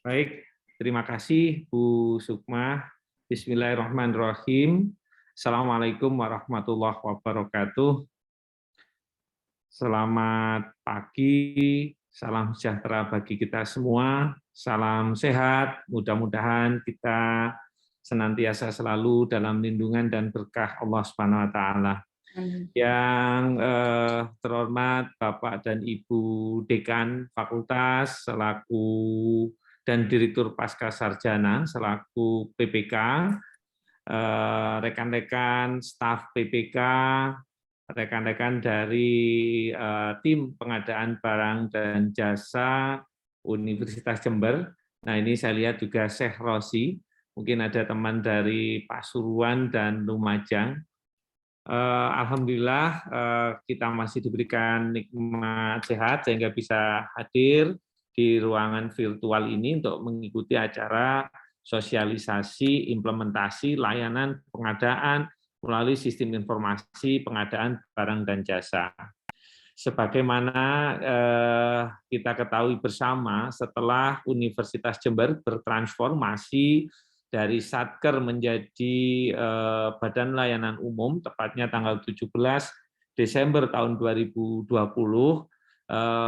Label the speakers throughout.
Speaker 1: Baik, terima kasih Bu Sukma. Bismillahirrahmanirrahim. Assalamualaikum warahmatullahi wabarakatuh. Selamat pagi, salam sejahtera bagi kita semua, salam sehat, mudah-mudahan kita senantiasa selalu dalam lindungan dan berkah Allah Subhanahu wa taala. Yang terhormat Bapak dan Ibu Dekan Fakultas selaku dan Direktur Pasca Sarjana selaku PPK, rekan-rekan staf PPK, rekan-rekan dari tim pengadaan barang dan jasa Universitas Jember. Nah, ini saya lihat juga Syekh Rosi, mungkin ada teman dari Pasuruan dan Lumajang. Alhamdulillah kita masih diberikan nikmat sehat sehingga bisa hadir di ruangan virtual ini untuk mengikuti acara sosialisasi implementasi layanan pengadaan melalui sistem informasi pengadaan barang dan jasa. Sebagaimana kita ketahui bersama, setelah Universitas Jember bertransformasi dari Satker menjadi Badan Layanan Umum, tepatnya tanggal 17 Desember tahun 2020,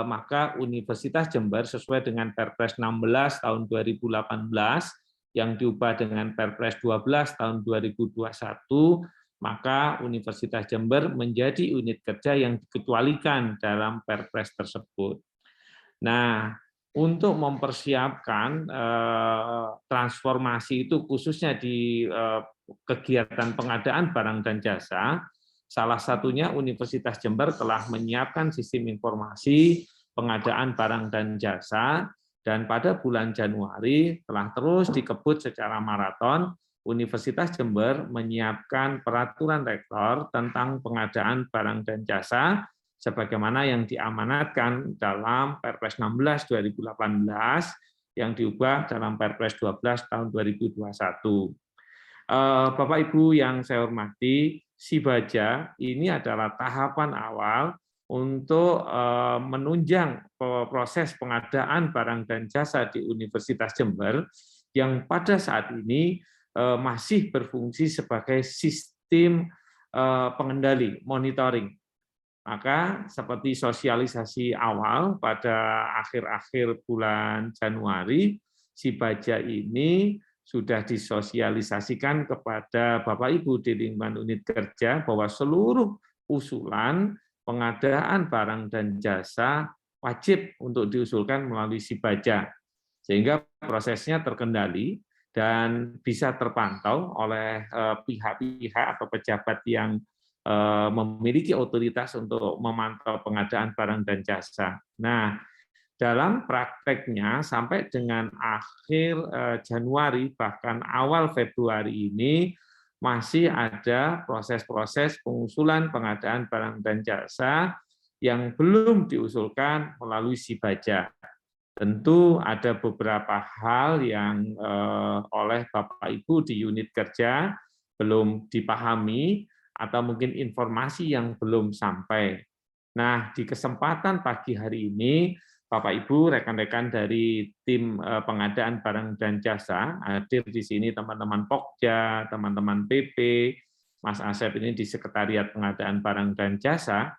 Speaker 1: maka Universitas Jember sesuai dengan Perpres 16 tahun 2018 yang diubah dengan Perpres 12 tahun 2021, maka Universitas Jember menjadi unit kerja yang dikecualikan dalam Perpres tersebut. Nah, untuk mempersiapkan transformasi itu khususnya di kegiatan pengadaan barang dan jasa, salah satunya Universitas Jember telah menyiapkan sistem informasi pengadaan barang dan jasa, dan pada bulan Januari telah terus dikebut secara maraton. Universitas Jember menyiapkan peraturan rektor tentang pengadaan barang dan jasa sebagaimana yang diamanatkan dalam Perpres 16 2018 yang diubah dalam Perpres 12 tahun 2021. Bapak Ibu yang saya hormati, Sibaja ini adalah tahapan awal untuk menunjang proses pengadaan barang dan jasa di Universitas Jember yang pada saat ini masih berfungsi sebagai sistem pengendali, monitoring. Maka seperti sosialisasi awal pada akhir-akhir bulan Januari, Sibaja ini sudah disosialisasikan kepada Bapak Ibu di lingkungan unit kerja bahwa seluruh usulan pengadaan barang dan jasa wajib untuk diusulkan melalui Sibaja, sehingga prosesnya terkendali dan bisa terpantau oleh pihak-pihak atau pejabat yang memiliki otoritas untuk memantau pengadaan barang dan jasa. Nah, dalam prakteknya sampai dengan akhir Januari bahkan awal Februari ini masih ada proses-proses pengusulan pengadaan barang dan jasa yang belum diusulkan melalui Sibaja. Tentu ada beberapa hal yang oleh Bapak Ibu di unit kerja belum dipahami atau mungkin informasi yang belum sampai. Nah, di kesempatan pagi hari ini, Bapak Ibu, rekan-rekan dari tim pengadaan barang dan jasa, hadir di sini teman-teman Pokja, teman-teman PP, Mas Asep ini di Sekretariat Pengadaan Barang dan Jasa,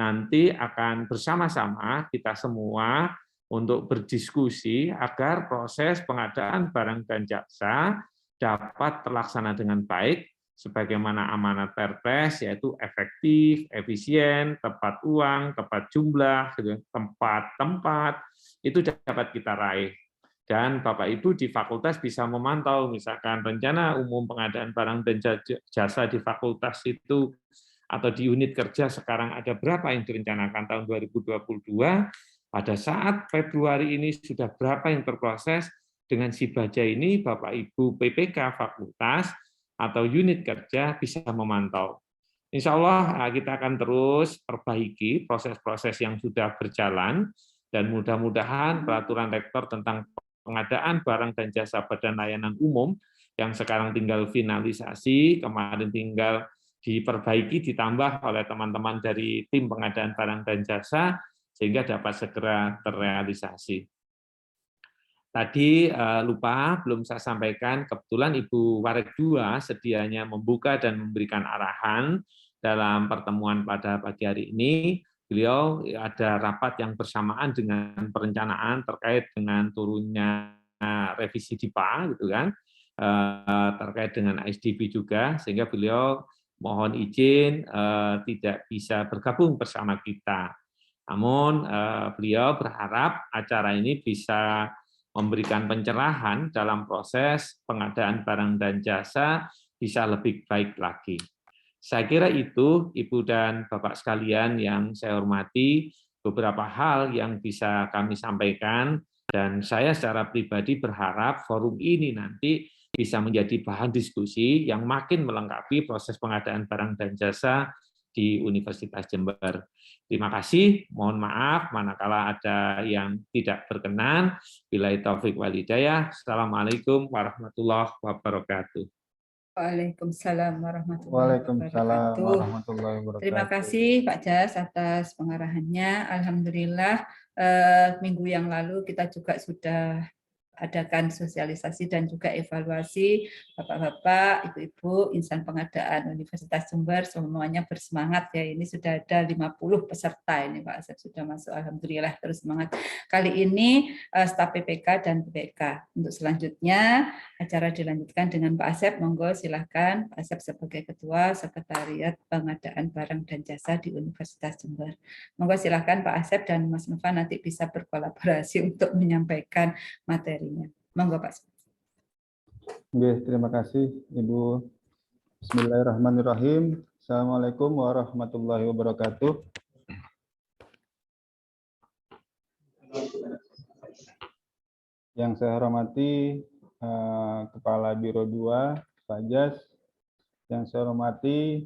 Speaker 1: nanti akan bersama-sama kita semua untuk berdiskusi agar proses pengadaan barang dan jasa dapat terlaksana dengan baik, sebagaimana amanat Perpres, yaitu efektif, efisien, tepat uang, tepat jumlah, tempat-tempat, itu dapat kita raih. Dan Bapak Ibu di fakultas bisa memantau, misalkan rencana umum pengadaan barang dan jasa di fakultas itu atau di unit kerja sekarang ada berapa yang direncanakan tahun 2022, pada saat Februari ini sudah berapa yang terproses. Dengan Sibaja ini Bapak Ibu PPK fakultas atau unit kerja bisa memantau. Insya Allah kita akan terus perbaiki proses-proses yang sudah berjalan dan mudah-mudahan peraturan rektor tentang pengadaan barang dan jasa Badan Layanan Umum yang sekarang tinggal finalisasi, kemarin tinggal diperbaiki, ditambah oleh teman-teman dari tim pengadaan barang dan jasa, sehingga dapat segera terrealisasi. Tadi lupa, belum saya sampaikan, kebetulan Ibu Warek II sedianya membuka dan memberikan arahan dalam pertemuan pada pagi hari ini. Beliau ada rapat yang bersamaan dengan perencanaan terkait dengan turunnya revisi DIPA, gitu kan, terkait dengan ASDB juga, sehingga beliau mohon izin tidak bisa bergabung bersama kita. Namun beliau berharap acara ini bisa memberikan pencerahan dalam proses pengadaan barang dan jasa bisa lebih baik lagi. Saya kira itu, Ibu dan Bapak sekalian yang saya hormati, beberapa hal yang bisa kami sampaikan, dan saya secara pribadi berharap forum ini nanti bisa menjadi bahan diskusi yang makin melengkapi proses pengadaan barang dan jasa di Universitas Jember. Terima kasih, mohon maaf manakala ada yang tidak berkenan. Billahi taufik wal hidayah. Assalamualaikum warahmatullahi wabarakatuh.
Speaker 2: Waalaikumsalam warahmatullahi
Speaker 3: Waalaikumsalam
Speaker 2: wabarakatuh.
Speaker 3: warahmatullahi wabarakatuh.
Speaker 2: Terima kasih Pak Jas atas pengarahannya. Alhamdulillah minggu yang lalu kita juga sudah adakan sosialisasi dan juga evaluasi Bapak-bapak, Ibu-ibu, insan pengadaan Universitas Jember semuanya bersemangat ya. Ini sudah ada 50 peserta ini Pak Asep sudah masuk, alhamdulillah terus semangat. Kali ini staf PPK dan PPK. Untuk selanjutnya acara dilanjutkan dengan Pak Asep, monggo silahkan Pak Asep sebagai Ketua Sekretariat Pengadaan Barang dan Jasa di Universitas Jember. Monggo silahkan Pak Asep dan Mas Nova nanti bisa berkolaborasi untuk menyampaikan materinya. Monggo Pak.
Speaker 3: Oke, terima kasih Ibu. Bismillahirrahmanirrahim. Assalamualaikum warahmatullahi wabarakatuh. Yang saya hormati Kepala Biro 2, Pak Jas. Yang saya hormati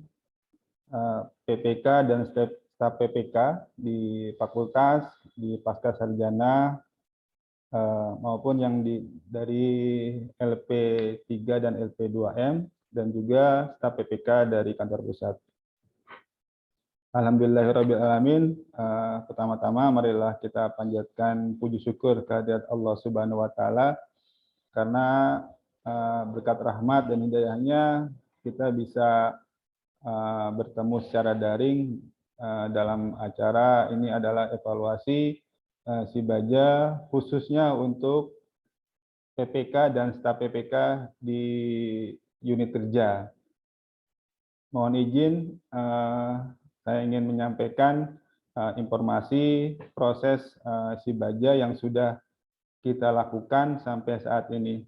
Speaker 3: PPK dan staf PPK di fakultas, di pasca sarjana, maupun yang dari LP3 dan LP2M, dan juga staf PPK dari kantor pusat. Alhamdulillahirrabbilalamin. Pertama-tama marilah kita panjatkan puji syukur kehadirat Allah Subhanahu wa Ta'ala, karena berkat rahmat dan hidayahnya kita bisa bertemu secara daring dalam acara ini adalah evaluasi Sibaja khususnya untuk PPK dan staf PPK di unit kerja. Mohon izin saya ingin menyampaikan informasi proses Sibaja yang sudah kita lakukan sampai saat ini.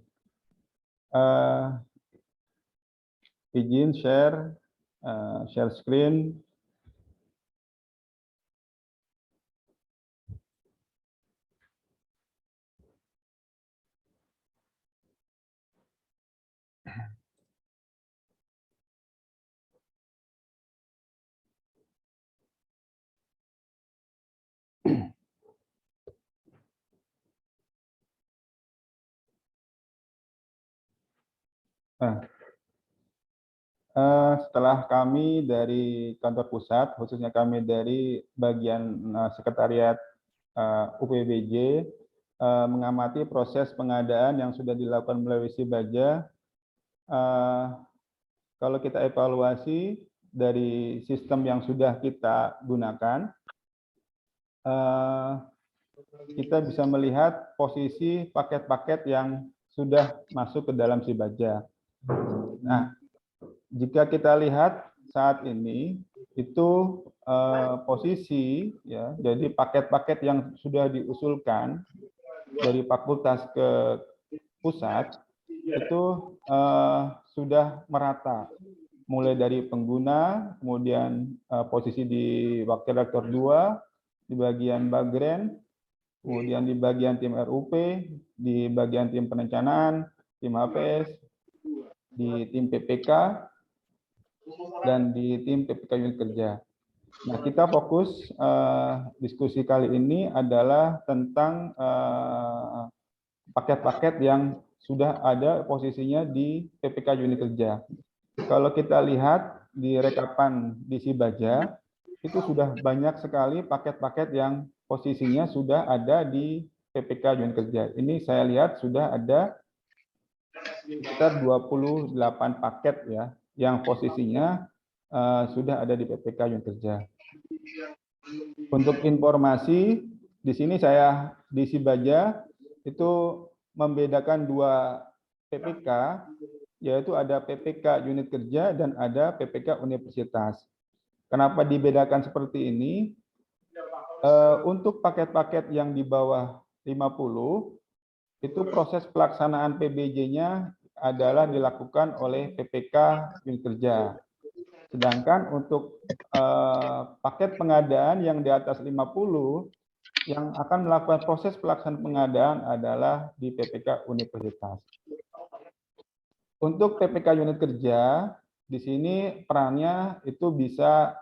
Speaker 3: Izin share screen. Setelah kami dari kantor pusat, khususnya kami dari bagian sekretariat UPBJ, mengamati proses pengadaan yang sudah dilakukan melalui Sibaja, kalau kita evaluasi dari sistem yang sudah kita gunakan, kita bisa melihat posisi paket-paket yang sudah masuk ke dalam Sibaja. Nah, jika kita lihat saat ini itu posisi ya, jadi paket-paket yang sudah diusulkan dari fakultas ke pusat itu sudah merata, mulai dari pengguna, kemudian posisi di wakil rektor 2, di bagian Bagren, kemudian di bagian tim RUP, di bagian tim perencanaan, tim HPS, di tim PPK, dan di tim PPK unit kerja. Nah, kita fokus diskusi kali ini adalah tentang paket-paket yang sudah ada posisinya di PPK unit kerja. Kalau kita lihat di rekapan di Sibaja, itu sudah banyak sekali paket-paket yang posisinya sudah ada di PPK unit kerja. Ini saya lihat sudah ada sekitar 28 paket ya, yang posisinya sudah ada di PPK unit kerja. Untuk informasi, di sini saya di Sibaja itu membedakan dua PPK, yaitu ada PPK unit kerja dan ada PPK universitas. Kenapa dibedakan seperti ini? Untuk paket-paket yang di bawah 50, itu proses pelaksanaan PBJ-nya adalah dilakukan oleh PPK unit kerja. Sedangkan untuk paket pengadaan yang di atas 50, yang akan melakukan proses pelaksanaan pengadaan adalah di PPK universitas. Untuk PPK unit kerja, di sini perannya itu bisa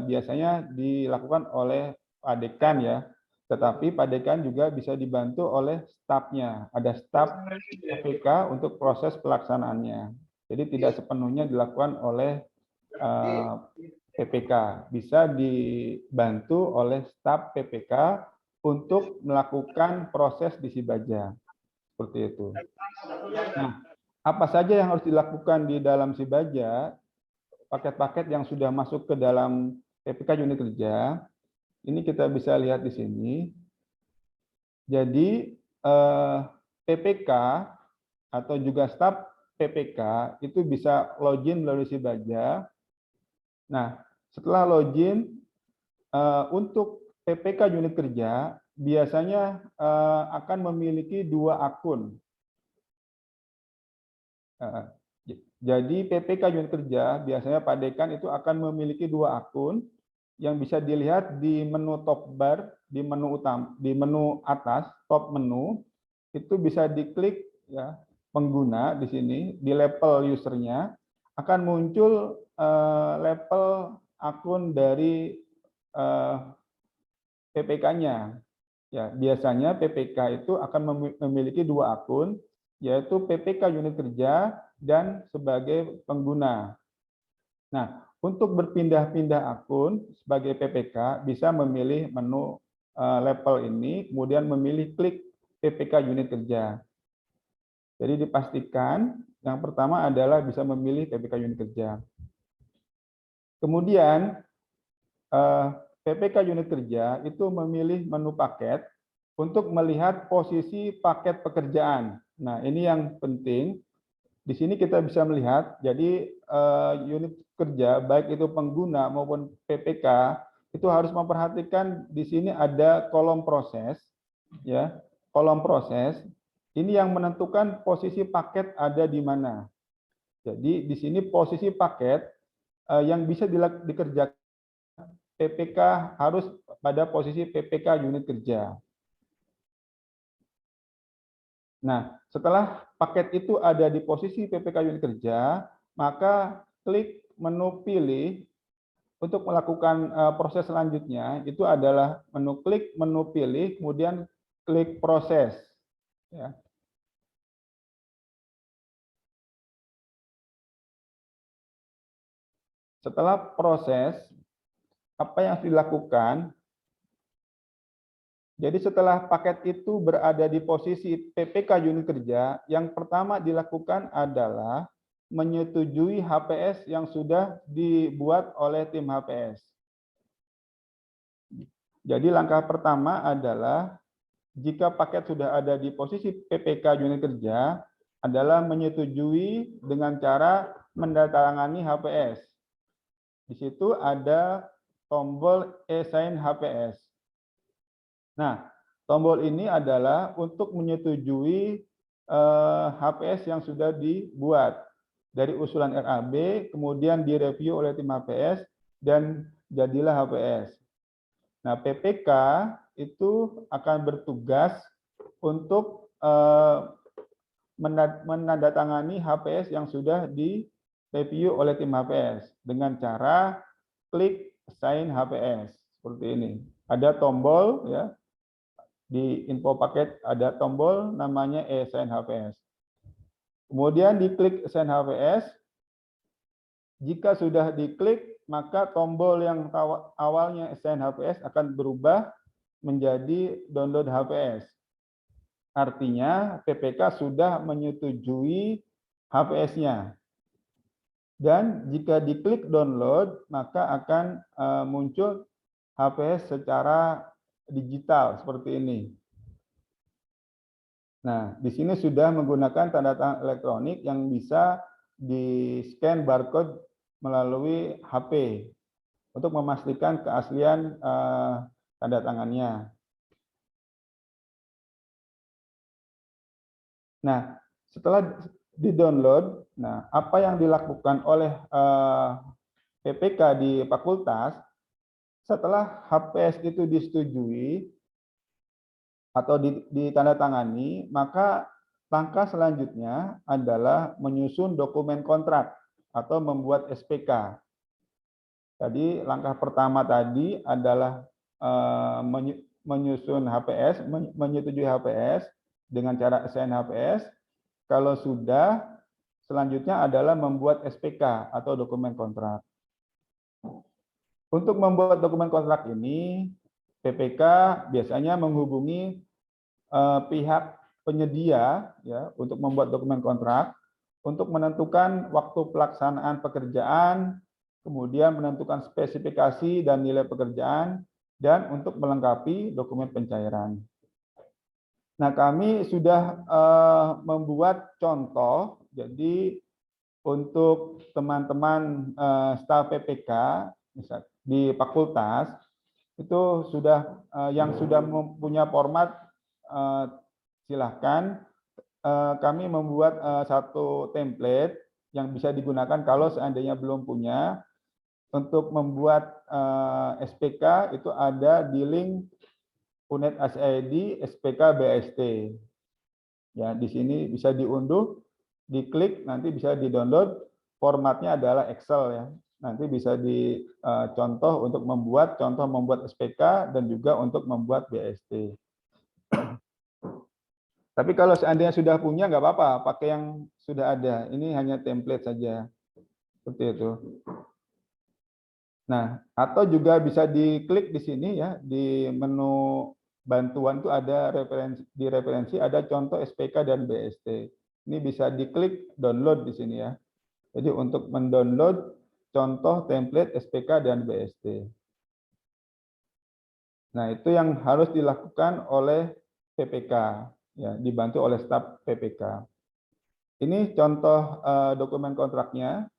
Speaker 3: biasanya dilakukan oleh Pak Dekan ya, tetapi Pak Dekan juga bisa dibantu oleh stafnya. Ada staf PPK untuk proses pelaksanaannya. Jadi tidak sepenuhnya dilakukan oleh PPK, bisa dibantu oleh staf PPK untuk melakukan proses di Sibaja. Seperti itu. Nah, apa saja yang harus dilakukan di dalam Sibaja, paket-paket yang sudah masuk ke dalam PPK unit kerja, ini kita bisa lihat di sini. Jadi PPK atau juga staf PPK itu bisa login melalui Sibaja. Nah, setelah login untuk PPK unit kerja biasanya akan memiliki dua akun. Jadi PPK unit kerja biasanya Pak Dekan itu akan memiliki dua akun yang bisa dilihat di menu top bar, di menu utama, di menu atas top menu itu bisa diklik ya pengguna di sini di level usernya akan muncul level akun dari PPK-nya. Ya, biasanya PPK itu akan memiliki dua akun, yaitu PPK unit kerja dan sebagai pengguna. Nah, untuk berpindah-pindah akun sebagai PPK bisa memilih menu level ini, kemudian memilih klik PPK unit kerja. Jadi dipastikan yang pertama adalah bisa memilih PPK unit kerja. Kemudian PPK unit kerja itu memilih menu paket untuk melihat posisi paket pekerjaan. Nah, ini yang penting. Di sini kita bisa melihat, jadi unit kerja, baik itu pengguna maupun PPK, itu harus memperhatikan di sini ada kolom proses, ya, kolom proses. Ini yang menentukan posisi paket ada di mana. Jadi di sini posisi paket yang bisa dikerjakan PPK harus pada posisi PPK unit kerja. Nah, setelah paket itu ada di posisi PPK unit kerja, maka klik menu pilih untuk melakukan proses selanjutnya, itu adalah menu klik menu pilih, kemudian klik proses. Ya. Setelah proses, apa yang harus dilakukan? Jadi setelah paket itu berada di posisi PPK unit kerja, yang pertama dilakukan adalah menyetujui HPS yang sudah dibuat oleh tim HPS. Jadi langkah pertama adalah jika paket sudah ada di posisi PPK unit kerja, adalah menyetujui dengan cara mendatangani HPS. Di situ ada tombol assign HPS. Nah, tombol ini adalah untuk menyetujui HPS yang sudah dibuat dari usulan RAB, kemudian direview oleh tim HPS, dan jadilah HPS. Nah, PPK itu akan bertugas untuk menandatangani HPS yang sudah direview oleh tim HPS dengan cara klik assign HPS seperti ini. Ada tombol ya. Di info paket ada tombol namanya assign HPS. Kemudian diklik assign HPS. Jika sudah diklik, maka tombol yang awalnya assign HPS akan berubah menjadi download HPS. Artinya PPK sudah menyetujui HPS-nya. Dan jika diklik download, maka akan muncul HPS secara digital seperti ini. Nah, di sini sudah menggunakan tanda tangan elektronik yang bisa di-scan barcode melalui HP untuk memastikan keaslian tanda tangannya. Nah, setelah di-download, nah apa yang dilakukan oleh PPK di fakultas setelah HPS itu disetujui atau ditandatangani, maka langkah selanjutnya adalah menyusun dokumen kontrak atau membuat SPK. Jadi langkah pertama tadi adalah menyusun HPS, menyetujui HPS dengan cara assign HPS. Kalau sudah, selanjutnya adalah membuat SPK atau dokumen kontrak. Untuk membuat dokumen kontrak ini, PPK biasanya menghubungi pihak penyedia ya untuk membuat dokumen kontrak, untuk menentukan waktu pelaksanaan pekerjaan, kemudian menentukan spesifikasi dan nilai pekerjaan, dan untuk melengkapi dokumen pencairan. Nah, kami sudah membuat contoh, jadi untuk teman-teman staf PPK di fakultas, itu sudah yang sudah mempunyai format, silahkan. Kami membuat satu template yang bisa digunakan kalau seandainya belum punya. Untuk membuat SPK itu ada di link UNED ACID SPK BST. Ya, di sini bisa diunduh, diklik, nanti bisa di-download. Formatnya adalah Excel ya. Nanti bisa dicontoh untuk membuat SPK dan juga untuk membuat BST. Tapi kalau seandainya sudah punya nggak apa-apa, pakai yang sudah ada. Ini hanya template saja. Seperti itu. Nah, atau juga bisa diklik di sini ya, di menu bantuan itu ada referensi ada contoh SPK dan BST. Ini bisa diklik download di sini ya. Jadi untuk mendownload contoh template SPK dan BST. Nah, itu yang harus dilakukan oleh PPK ya, dibantu oleh staf PPK. Ini contoh dokumen kontraknya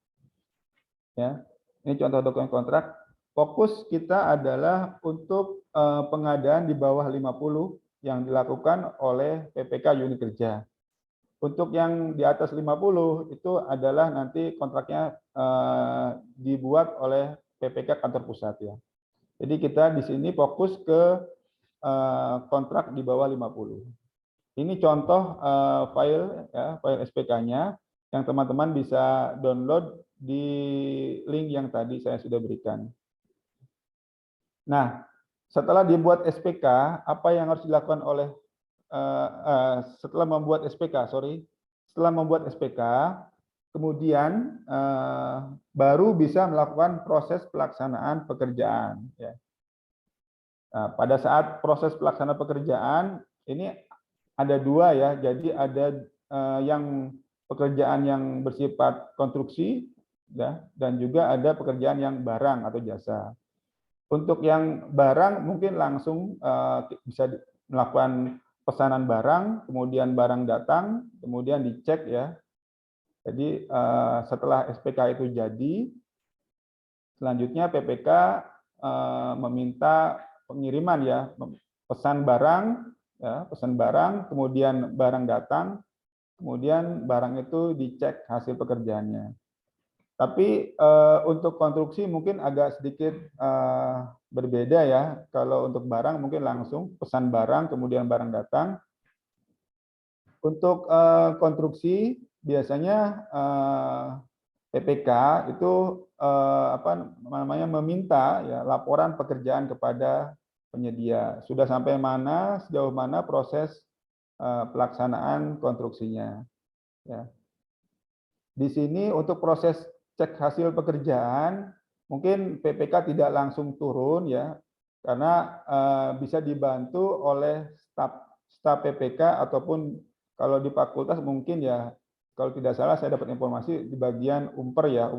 Speaker 3: ya. Ini contoh dokumen kontrak. Fokus kita adalah untuk pengadaan di bawah 50 yang dilakukan oleh PPK unit kerja. Untuk yang di atas 50 itu adalah nanti kontraknya dibuat oleh PPK kantor pusat ya. Jadi kita di sini fokus ke kontrak di bawah 50. Ini contoh file ya, file SPK-nya yang teman-teman bisa download di link yang tadi saya sudah berikan. Nah, setelah dibuat SPK, apa yang harus dilakukan oleh setelah membuat SPK, kemudian baru bisa melakukan proses pelaksanaan pekerjaan. Ya. Nah, pada saat proses pelaksanaan pekerjaan ini ada dua ya, jadi ada yang pekerjaan yang bersifat konstruksi ya, dan juga ada pekerjaan yang barang atau jasa. Untuk yang barang mungkin langsung bisa melakukan pesanan barang, kemudian barang datang, kemudian dicek ya. Jadi setelah SPK itu jadi, selanjutnya PPK meminta pengiriman ya, pesan barang, ya, kemudian barang datang, kemudian barang itu dicek hasil pekerjaannya. Tapi untuk konstruksi mungkin agak sedikit berbeda ya. Kalau untuk barang mungkin langsung pesan barang, kemudian barang datang. Untuk konstruksi biasanya PPK itu meminta ya laporan pekerjaan kepada penyedia. Sudah sampai mana, sejauh mana proses pelaksanaan konstruksinya. Ya. Di sini untuk proses cek hasil pekerjaan, mungkin PPK tidak langsung turun ya, karena bisa dibantu oleh staf staf PPK ataupun kalau di fakultas mungkin ya, kalau tidak salah saya dapat informasi di bagian umper ya,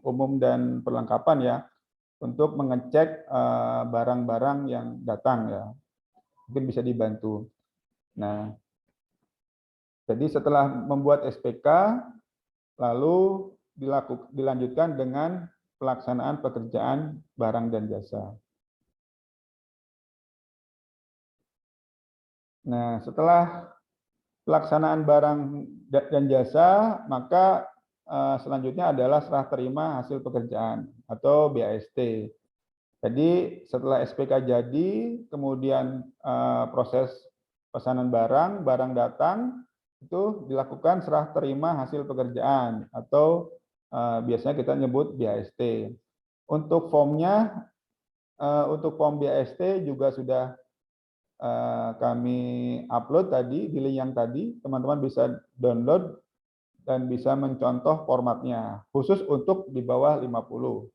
Speaker 3: umum dan perlengkapan ya, untuk mengecek barang-barang yang datang ya, mungkin bisa dibantu. Nah, jadi setelah membuat SPK, lalu dilanjutkan dengan pelaksanaan pekerjaan barang dan jasa. Nah, setelah pelaksanaan barang dan jasa, maka selanjutnya adalah serah terima hasil pekerjaan atau BAST. Jadi setelah SPK jadi, kemudian proses pesanan barang datang, itu dilakukan serah terima hasil pekerjaan atau biasanya kita nyebut BAST. Untuk formnya, untuk form BAST juga sudah kami upload tadi di link yang tadi, teman-teman bisa download dan bisa mencontoh formatnya, khusus untuk di bawah 50.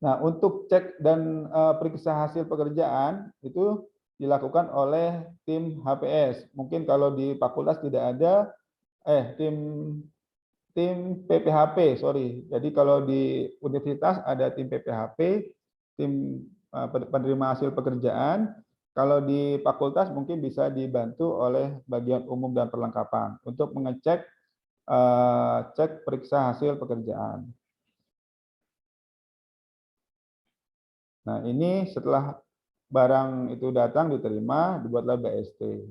Speaker 3: Nah, untuk cek dan periksa hasil pekerjaan itu dilakukan oleh tim HPS. Mungkin kalau di fakultas tidak ada, tim PPHP, sorry. Jadi kalau di universitas ada tim PPHP, tim penerima hasil pekerjaan. Kalau di fakultas mungkin bisa dibantu oleh bagian umum dan perlengkapan untuk mengecek cek periksa hasil pekerjaan. Nah, ini setelah barang itu datang diterima, dibuatlah BST.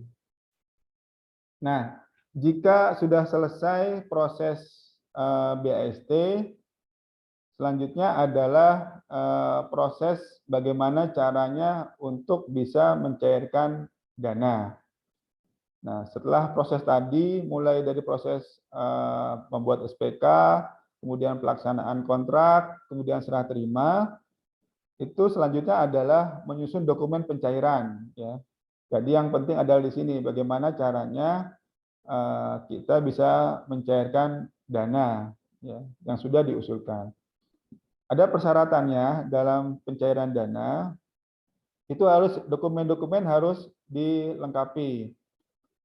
Speaker 3: Nah, jika sudah selesai proses BAST, selanjutnya adalah proses bagaimana caranya untuk bisa mencairkan dana. Nah, setelah proses tadi, mulai dari proses membuat SPK, kemudian pelaksanaan kontrak, kemudian serah terima, itu selanjutnya adalah menyusun dokumen pencairan. Ya. Jadi yang penting adalah di sini bagaimana caranya kita bisa mencairkan dana ya, yang sudah diusulkan. Ada persyaratannya dalam pencairan dana, itu harus dokumen-dokumen harus dilengkapi.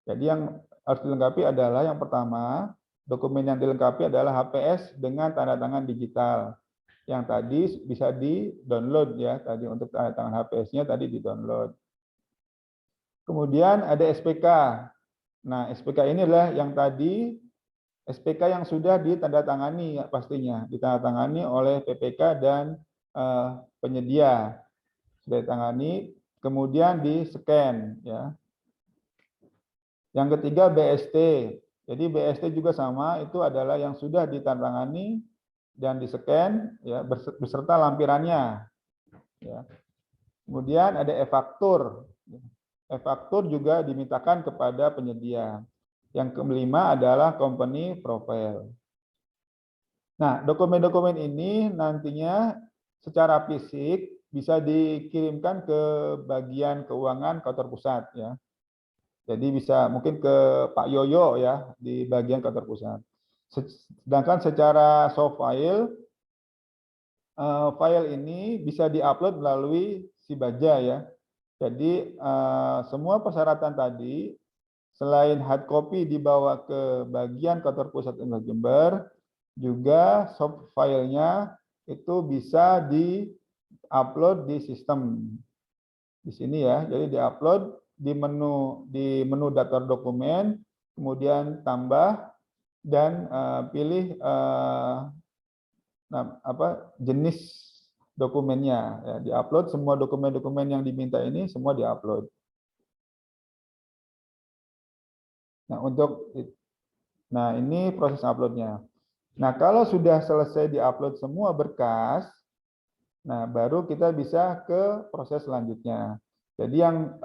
Speaker 3: Jadi yang harus dilengkapi adalah yang pertama, dokumen yang dilengkapi adalah HPS dengan tanda tangan digital. Yang tadi bisa di-download ya, tadi untuk tanda tangan HPS-nya tadi di-download. Kemudian ada SPK. Nah, SPK ini adalah yang tadi SPK yang sudah ditandatangani ya, pastinya ditandatangani oleh PPK dan penyedia. Sudah ditangani, kemudian di-scan ya. Yang ketiga BST. Jadi BST juga sama, itu adalah yang sudah ditandatangani dan di-scan ya, beserta lampirannya. Ya. Kemudian ada e-faktur. E-faktur juga dimintakan kepada penyedia. Yang kelima adalah company profile. Nah, dokumen-dokumen ini nantinya secara fisik bisa dikirimkan ke bagian keuangan kantor pusat ya. Jadi bisa mungkin ke Pak Yoyo ya di bagian kantor pusat. Sedangkan secara soft file, file ini bisa diupload melalui Sibaja ya. Jadi semua persyaratan tadi selain hard copy dibawa ke bagian kantor pusat Universitas Jember, juga soft filenya itu bisa di-upload di sistem. Di sini ya, jadi di-upload di menu daftar dokumen, kemudian tambah dan pilih jenis dokumennya. Ya, di-upload semua dokumen-dokumen yang diminta ini semua di-upload. Nah, ini proses uploadnya. Nah, kalau sudah selesai diupload semua berkas, nah baru kita bisa ke proses selanjutnya. Jadi yang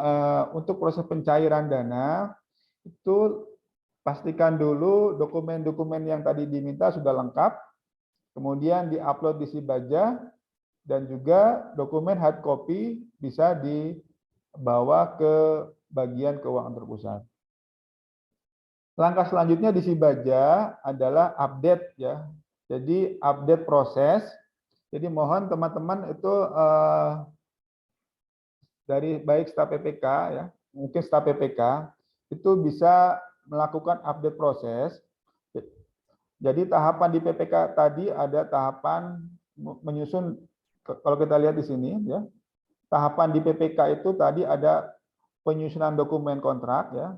Speaker 3: untuk proses pencairan dana itu pastikan dulu dokumen-dokumen yang tadi diminta sudah lengkap, kemudian diupload di Sibaja, dan juga dokumen hard copy bisa dibawa ke bagian keuangan terpusat. Langkah selanjutnya di Sibaja adalah update ya. Jadi update proses. Jadi mohon teman-teman itu dari baik staf PPK ya mungkin staf PPK itu bisa melakukan update proses. Jadi tahapan di PPK tadi ada tahapan menyusun, kalau kita lihat di sini ya, tahapan di PPK itu tadi ada penyusunan dokumen kontrak ya,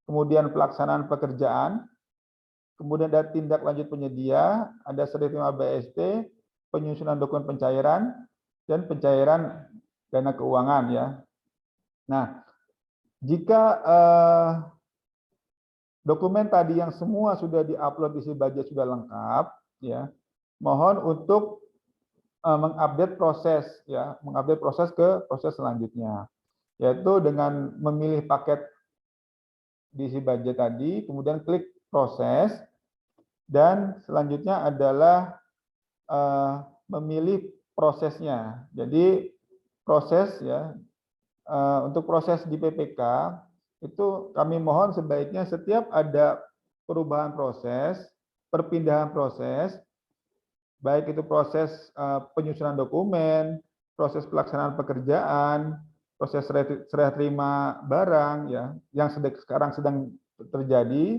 Speaker 3: kemudian pelaksanaan pekerjaan, kemudian ada tindak lanjut penyedia, ada serah terima BST, penyusunan dokumen pencairan, dan pencairan dana keuangan ya. Nah, jika dokumen tadi yang semua sudah diupload di Sibaja sudah lengkap, ya, mohon untuk mengupdate proses, ya, mengupdate proses ke proses selanjutnya, yaitu dengan memilih paket di Sibaja tadi, kemudian klik proses, dan selanjutnya adalah memilih prosesnya. Jadi proses ya, untuk proses di PPK itu kami mohon sebaiknya setiap ada perubahan proses, perpindahan proses, baik itu proses penyusunan dokumen, proses pelaksanaan pekerjaan, proses serah terima barang ya, yang sekarang sedang terjadi,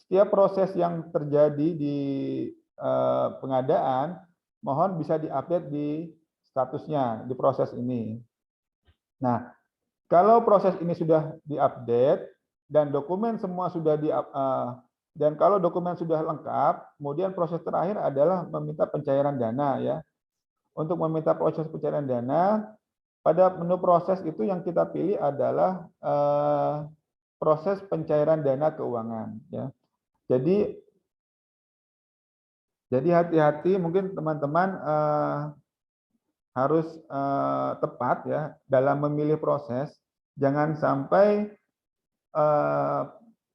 Speaker 3: setiap proses yang terjadi di pengadaan mohon bisa diupdate di statusnya di proses ini. Nah, kalau proses ini sudah diupdate dan dokumen semua sudah dan kalau dokumen sudah lengkap, kemudian proses terakhir adalah meminta pencairan dana ya. Untuk meminta proses pencairan dana, pada menu proses itu yang kita pilih adalah proses pencairan dana keuangan ya. Jadi hati-hati, mungkin teman-teman harus tepat ya dalam memilih proses, jangan sampai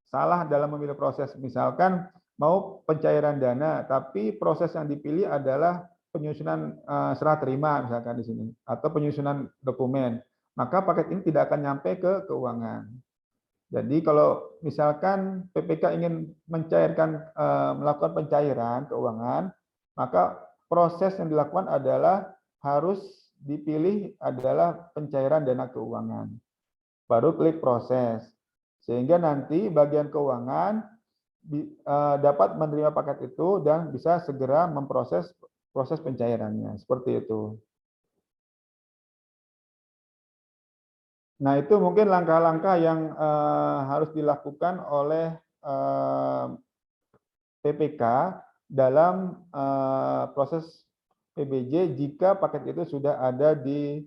Speaker 3: salah dalam memilih proses. Misalkan mau pencairan dana, tapi proses yang dipilih adalah penyusunan serah terima misalkan di sini, atau penyusunan dokumen, maka paket ini tidak akan nyampe ke keuangan. Jadi kalau misalkan PPK ingin mencairkan, melakukan pencairan keuangan, maka proses yang dilakukan adalah harus dipilih adalah pencairan dana keuangan. Baru klik proses. Sehingga nanti bagian keuangan dapat menerima paket itu dan bisa segera memproses proses pencairannya. Seperti itu. Nah, itu mungkin langkah-langkah yang harus dilakukan oleh PPK dalam proses PBJ jika paket itu sudah ada di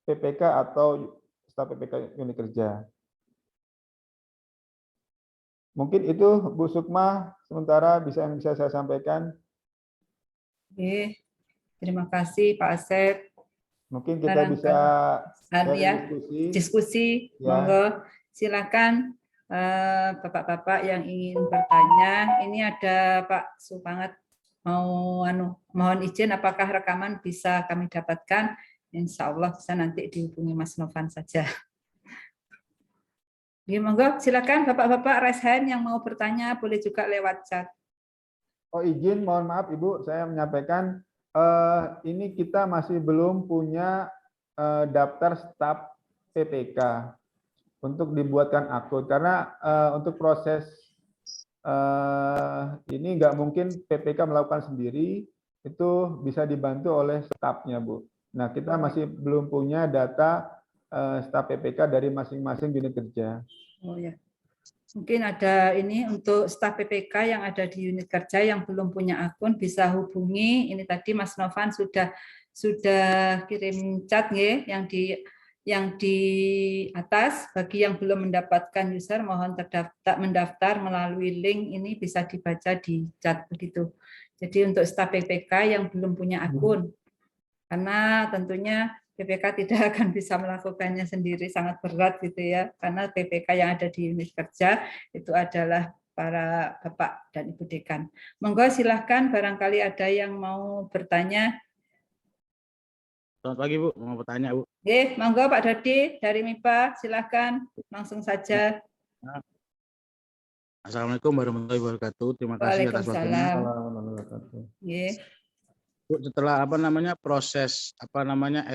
Speaker 3: PPK atau staf PPK unit kerja. Mungkin itu Bu Sukma sementara yang bisa saya sampaikan.
Speaker 2: Oke, terima kasih Pak Asep.
Speaker 3: Mungkin kita bisa
Speaker 2: diskusi.
Speaker 3: Ya.
Speaker 2: Monggo silakan Bapak-bapak yang ingin bertanya. Ini ada Pak Supangat mohon izin, apakah rekaman bisa kami dapatkan? Insya Allah bisa nanti dihubungi Mas Novan saja. Ya, monggo silakan Bapak-bapak raise hand yang mau bertanya, boleh juga lewat chat.
Speaker 3: Oh izin, mohon maaf Ibu, saya menyampaikan ini kita masih belum punya daftar staf PPK untuk dibuatkan akun, karena untuk proses ini nggak mungkin PPK melakukan sendiri, itu bisa dibantu oleh stafnya Bu. Nah kita masih belum punya data staf PPK dari masing-masing unit kerja.
Speaker 2: Oh ya, mungkin ada ini untuk staf PPK yang ada di unit kerja yang belum punya akun bisa hubungi. Ini tadi Mas Novan sudah kirim chat ya, yang di atas. Bagi yang belum mendapatkan user mohon mendaftar melalui link ini, bisa dibaca di chat begitu. Jadi untuk staf PPK yang belum punya akun, karena tentunya PPK tidak akan bisa melakukannya sendiri, sangat berat gitu ya, karena PPK yang ada di unit kerja itu adalah para Bapak dan Ibu Dekan. Monggo silahkan, barangkali ada yang mau bertanya.
Speaker 4: Selamat pagi Bu, mau bertanya Bu.
Speaker 2: Oke, monggo Pak Dodi dari MIPA, silahkan langsung saja.
Speaker 4: Assalamualaikum warahmatullahi wabarakatuh. Terima kasih atas waktunya. Bu, setelah proses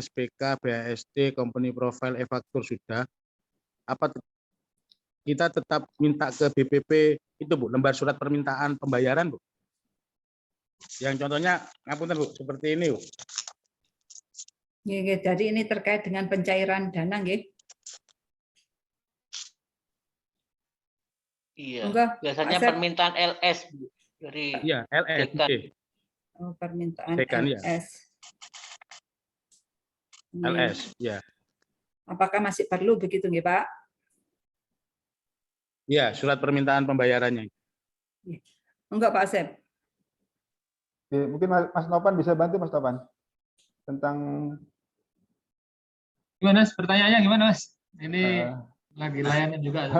Speaker 4: SPK, BAST, company profile, e-faktur sudah, apa kita tetap minta ke BPP itu Bu, lembar surat permintaan pembayaran Bu. Yang contohnya ngapunten Bu, seperti ini Bu.
Speaker 2: Nggih, jadi ini terkait dengan pencairan dana nggih.
Speaker 5: Iya.
Speaker 2: Monggo,
Speaker 5: Biasanya
Speaker 2: Asep.
Speaker 5: permintaan LS Bu, dari
Speaker 4: Iya, LS.
Speaker 5: dekan.
Speaker 4: Oke.
Speaker 2: Oh, permintaan
Speaker 4: Dekan, ya.
Speaker 2: LS. Nggih.
Speaker 4: LS, ya.
Speaker 2: Apakah masih perlu begitu nggih, Pak?
Speaker 4: Iya, surat permintaan pembayarannya.
Speaker 2: Enggak, Pak Asep.
Speaker 3: Oke, mungkin Mas Nopan bisa bantu Mas Nopan tentang
Speaker 6: Gimana Mas? Pertanyaannya gimana Mas? Ini lagi layanan juga.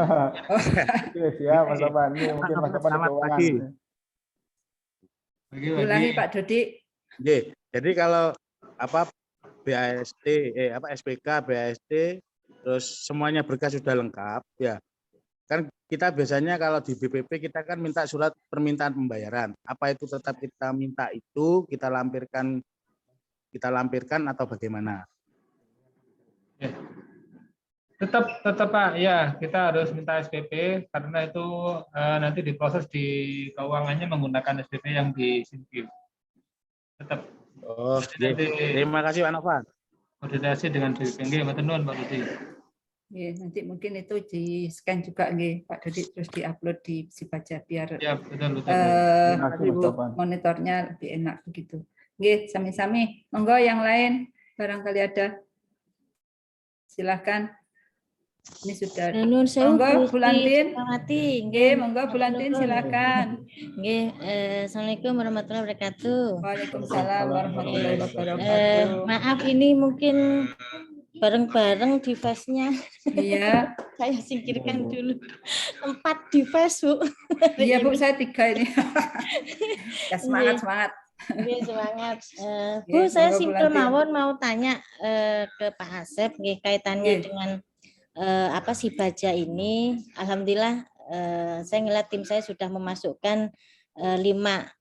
Speaker 3: Oke, siap Mas Nopan. Ini mungkin Mas Nopan
Speaker 4: Selamat
Speaker 3: keuangan.
Speaker 4: pagi.
Speaker 2: Ulangi Pak Dodi.
Speaker 4: Oke, jadi kalau apa BAST, SPK, BAST, terus semuanya berkas sudah lengkap, ya. Kan kita biasanya kalau di BPP kita kan minta surat permintaan pembayaran. Apa itu tetap kita minta itu, kita lampirkan atau bagaimana?
Speaker 6: Ya. Tetap Pak, ya kita harus minta SPP karena itu nanti diproses di keuangannya menggunakan SPP yang di SIMKIM. Tetap.
Speaker 4: Oh,
Speaker 6: Nanti
Speaker 4: terima kasih Pak Novan.
Speaker 6: koordinasi dengan BPNG, Mbak Tenun, Pak Dodi.
Speaker 2: Nanti mungkin itu di scan juga nggih Pak Dodi, terus diupload di Sibaja biar
Speaker 6: Ya, betul.
Speaker 3: Terima kasih, Mas
Speaker 2: untuk
Speaker 3: Nopan.
Speaker 2: monitornya lebih enak begitu. Nggih, sami-sami. Monggo yang lain barangkali ada. Silakan. Ini sudah.
Speaker 7: Nun sewu
Speaker 2: Monggo, Bu Lantin.
Speaker 7: Mati.
Speaker 2: Nggih, monggo Bu Lantin silakan.
Speaker 7: Nggih, Assalamualaikum warahmatullahi wabarakatuh.
Speaker 2: Waalaikumsalam warahmatullahi wabarakatuh.
Speaker 7: Maaf ini mungkin bareng-bareng device-nya.
Speaker 2: Iya.
Speaker 7: Saya singkirkan dulu. 4 device, Bu.
Speaker 2: Iya, Bu, saya 3 ini. Ya, semangat.
Speaker 7: Nggih, semangat.
Speaker 2: Nggih,
Speaker 7: Bu, saya
Speaker 2: monggo, Bu
Speaker 7: simpel
Speaker 2: Lantin.
Speaker 7: mawon mau tanya ke Pak Asep nggih kaitannya
Speaker 2: Nggih.
Speaker 7: dengan apa si baja ini. Alhamdulillah saya ngeliat tim saya sudah memasukkan 5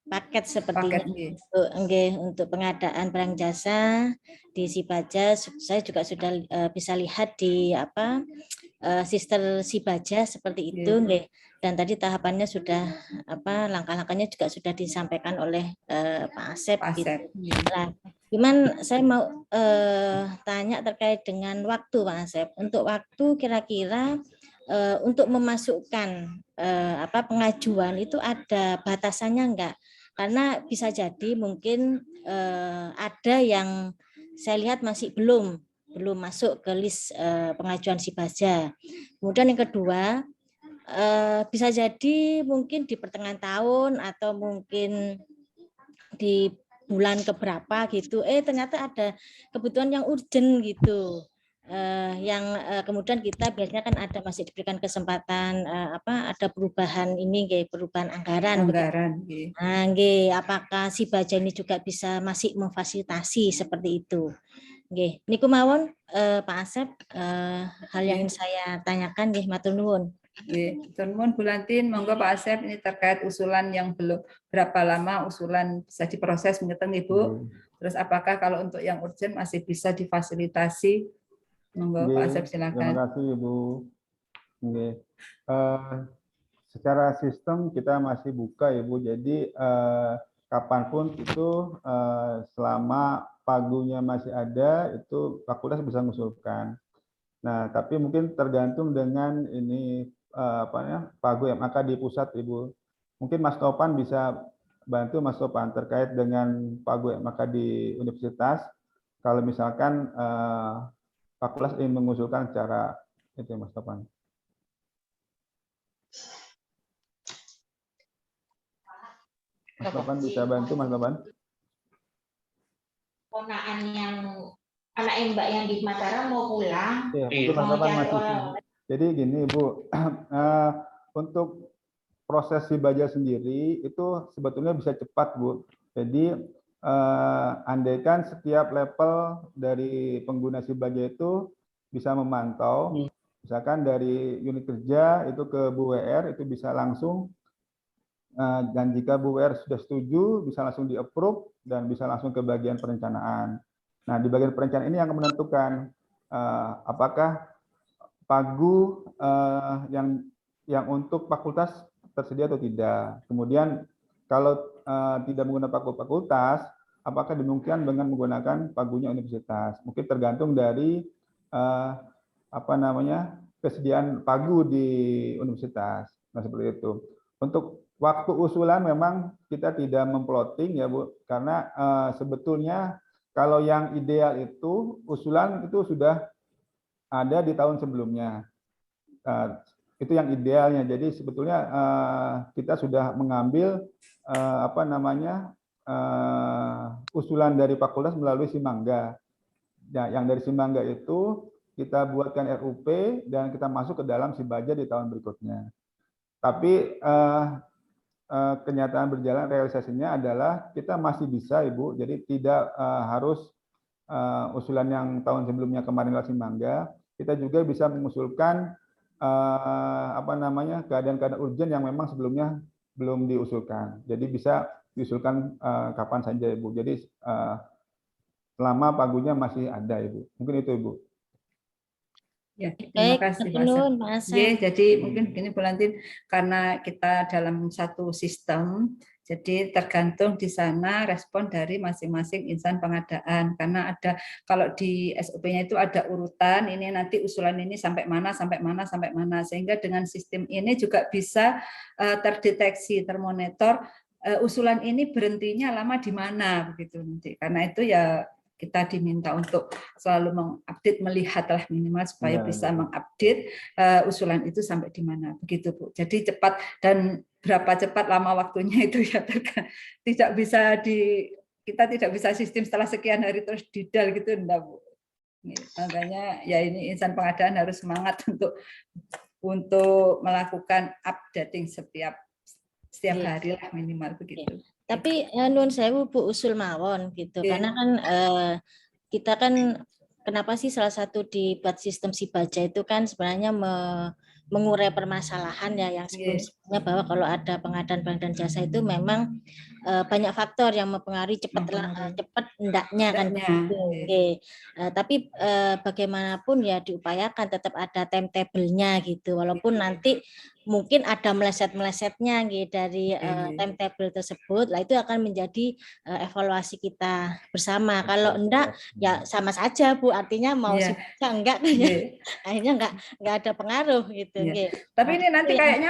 Speaker 7: paket sepertinya
Speaker 2: Paket, nggih.
Speaker 7: untuk pengadaan barang jasa di Sibaja. Saya juga sudah bisa lihat di apa sister Sibaja seperti itu, nggih. Dan tadi tahapannya sudah apa langkah-langkahnya juga sudah disampaikan oleh Pak Asep.
Speaker 2: Pak Asep.
Speaker 7: Gitu. Nah, cuman saya mau tanya terkait dengan waktu Pak Asep. Untuk waktu kira-kira untuk memasukkan apa pengajuan itu ada batasannya enggak? Karena bisa jadi mungkin ada yang saya lihat masih belum masuk ke list pengajuan Sibaja. Kemudian yang kedua bisa jadi mungkin di pertengahan tahun atau mungkin di bulan keberapa gitu, ternyata ada kebutuhan yang urgent gitu. Yang kemudian kita biasanya kan ada masih diberikan kesempatan ada perubahan ini perubahan anggaran. Nah, apakah Sibaja ini juga bisa masih memfasilitasi seperti itu? Nggih, niku mawon Pak Asep hal yang ingin saya tanyakan nggih, matur nuwun.
Speaker 2: Nggih, matur nuwun Bu Lantin, monggo Pak Asep ini terkait usulan yang belum berapa lama usulan bisa diproses ngeten Ibu. Terus apakah kalau untuk yang urgent masih bisa difasilitasi? Monggo Pak Asep silakan.
Speaker 3: Terima kasih Ibu. Oke. Secara sistem kita masih buka Ibu, jadi kapanpun itu selama pagunya masih ada itu fakultas bisa mengusulkan. Nah, tapi mungkin tergantung dengan ini pagu MAK di pusat Ibu. Mungkin Mas Topan bisa bantu Mas Topan terkait dengan pagu MAK di universitas. Kalau misalkan fakultas ingin mengusulkan secara itu Mas Topan. Mas Topan bisa bantu Mas Topan?
Speaker 8: Ponaan yang anak Mbak yang di Mataram mau pulang.
Speaker 3: Ya, mungkin Mas Topan masih. Jadi gini Bu, untuk proses Sibaja sendiri itu sebetulnya bisa cepat Bu. Jadi andaikan setiap level dari pengguna Sibaja itu bisa memantau, misalkan dari unit kerja itu ke Bu WR itu bisa langsung, dan jika Bu WR sudah setuju bisa langsung di-approve dan bisa langsung ke bagian perencanaan. Nah, di bagian perencanaan ini yang menentukan apakah pagu yang untuk fakultas tersedia atau tidak. Kemudian kalau tidak menggunakan pagu fakultas, apakah dimungkinkan dengan menggunakan pagunya universitas? Mungkin tergantung dari kesediaan pagu di universitas. Nah, seperti itu. Untuk waktu usulan memang kita tidak memplotting ya Bu, karena sebetulnya kalau yang ideal itu usulan itu sudah ada di tahun sebelumnya. Itu yang idealnya. Jadi sebetulnya kita sudah mengambil usulan dari fakultas melalui Simangga. Nah, yang dari Simangga itu kita buatkan RUP dan kita masuk ke dalam Sibaja di tahun berikutnya. Tapi kenyataan berjalan realisasinya adalah kita masih bisa Ibu, jadi tidak harus usulan yang tahun sebelumnya kemarin lewat Simangga, kita juga bisa mengusulkan keadaan-keadaan urgen yang memang sebelumnya belum diusulkan. Jadi bisa diusulkan kapan saja Ibu. Jadi selama pagunya masih ada Ibu. Mungkin itu Ibu.
Speaker 2: Ya, terima kasih Pak Asep. Jadi mungkin begini Bu Lantin, karena kita dalam satu sistem, jadi tergantung di sana respon dari masing-masing insan pengadaan. Karena ada, kalau di SOP-nya itu ada urutan, ini nanti usulan ini sampai mana, sampai mana, sampai mana. Sehingga dengan sistem ini juga bisa terdeteksi, termonitor, usulan ini berhentinya lama di mana, begitu nanti. Karena itu ya kita diminta untuk selalu mengupdate, melihatlah minimal supaya bisa mengupdate usulan itu sampai di mana, begitu Bu. Jadi cepat, dan berapa cepat lama waktunya itu ya tidak bisa kita tidak bisa sistem setelah sekian hari terus didal gitu, enggak Bu. Makanya ya ini insan pengadaan harus semangat untuk melakukan updating setiap hari lah minimal begitu.
Speaker 7: Tapi nuwun sewu Bu, usul mawon gitu. Karena kan kita kan kenapa sih salah satu di buat sistem Sibaja itu kan sebenarnya mengurai permasalahan ya yang sebelumnya, bahwa kalau ada pengadaan barang dan jasa itu memang banyak faktor yang mempengaruhi cepat hendaknya kan begitu. Tapi bagaimanapun ya diupayakan tetap ada timetable-nya gitu, walaupun nanti mungkin ada meleset-melesetnya gitu dari timetable tersebut. Lah itu akan menjadi evaluasi kita bersama. Kalau enggak ya sama saja Bu, artinya mau Sibaja enggak akhirnya enggak ada pengaruh gitu.
Speaker 2: Tapi ini nanti kayaknya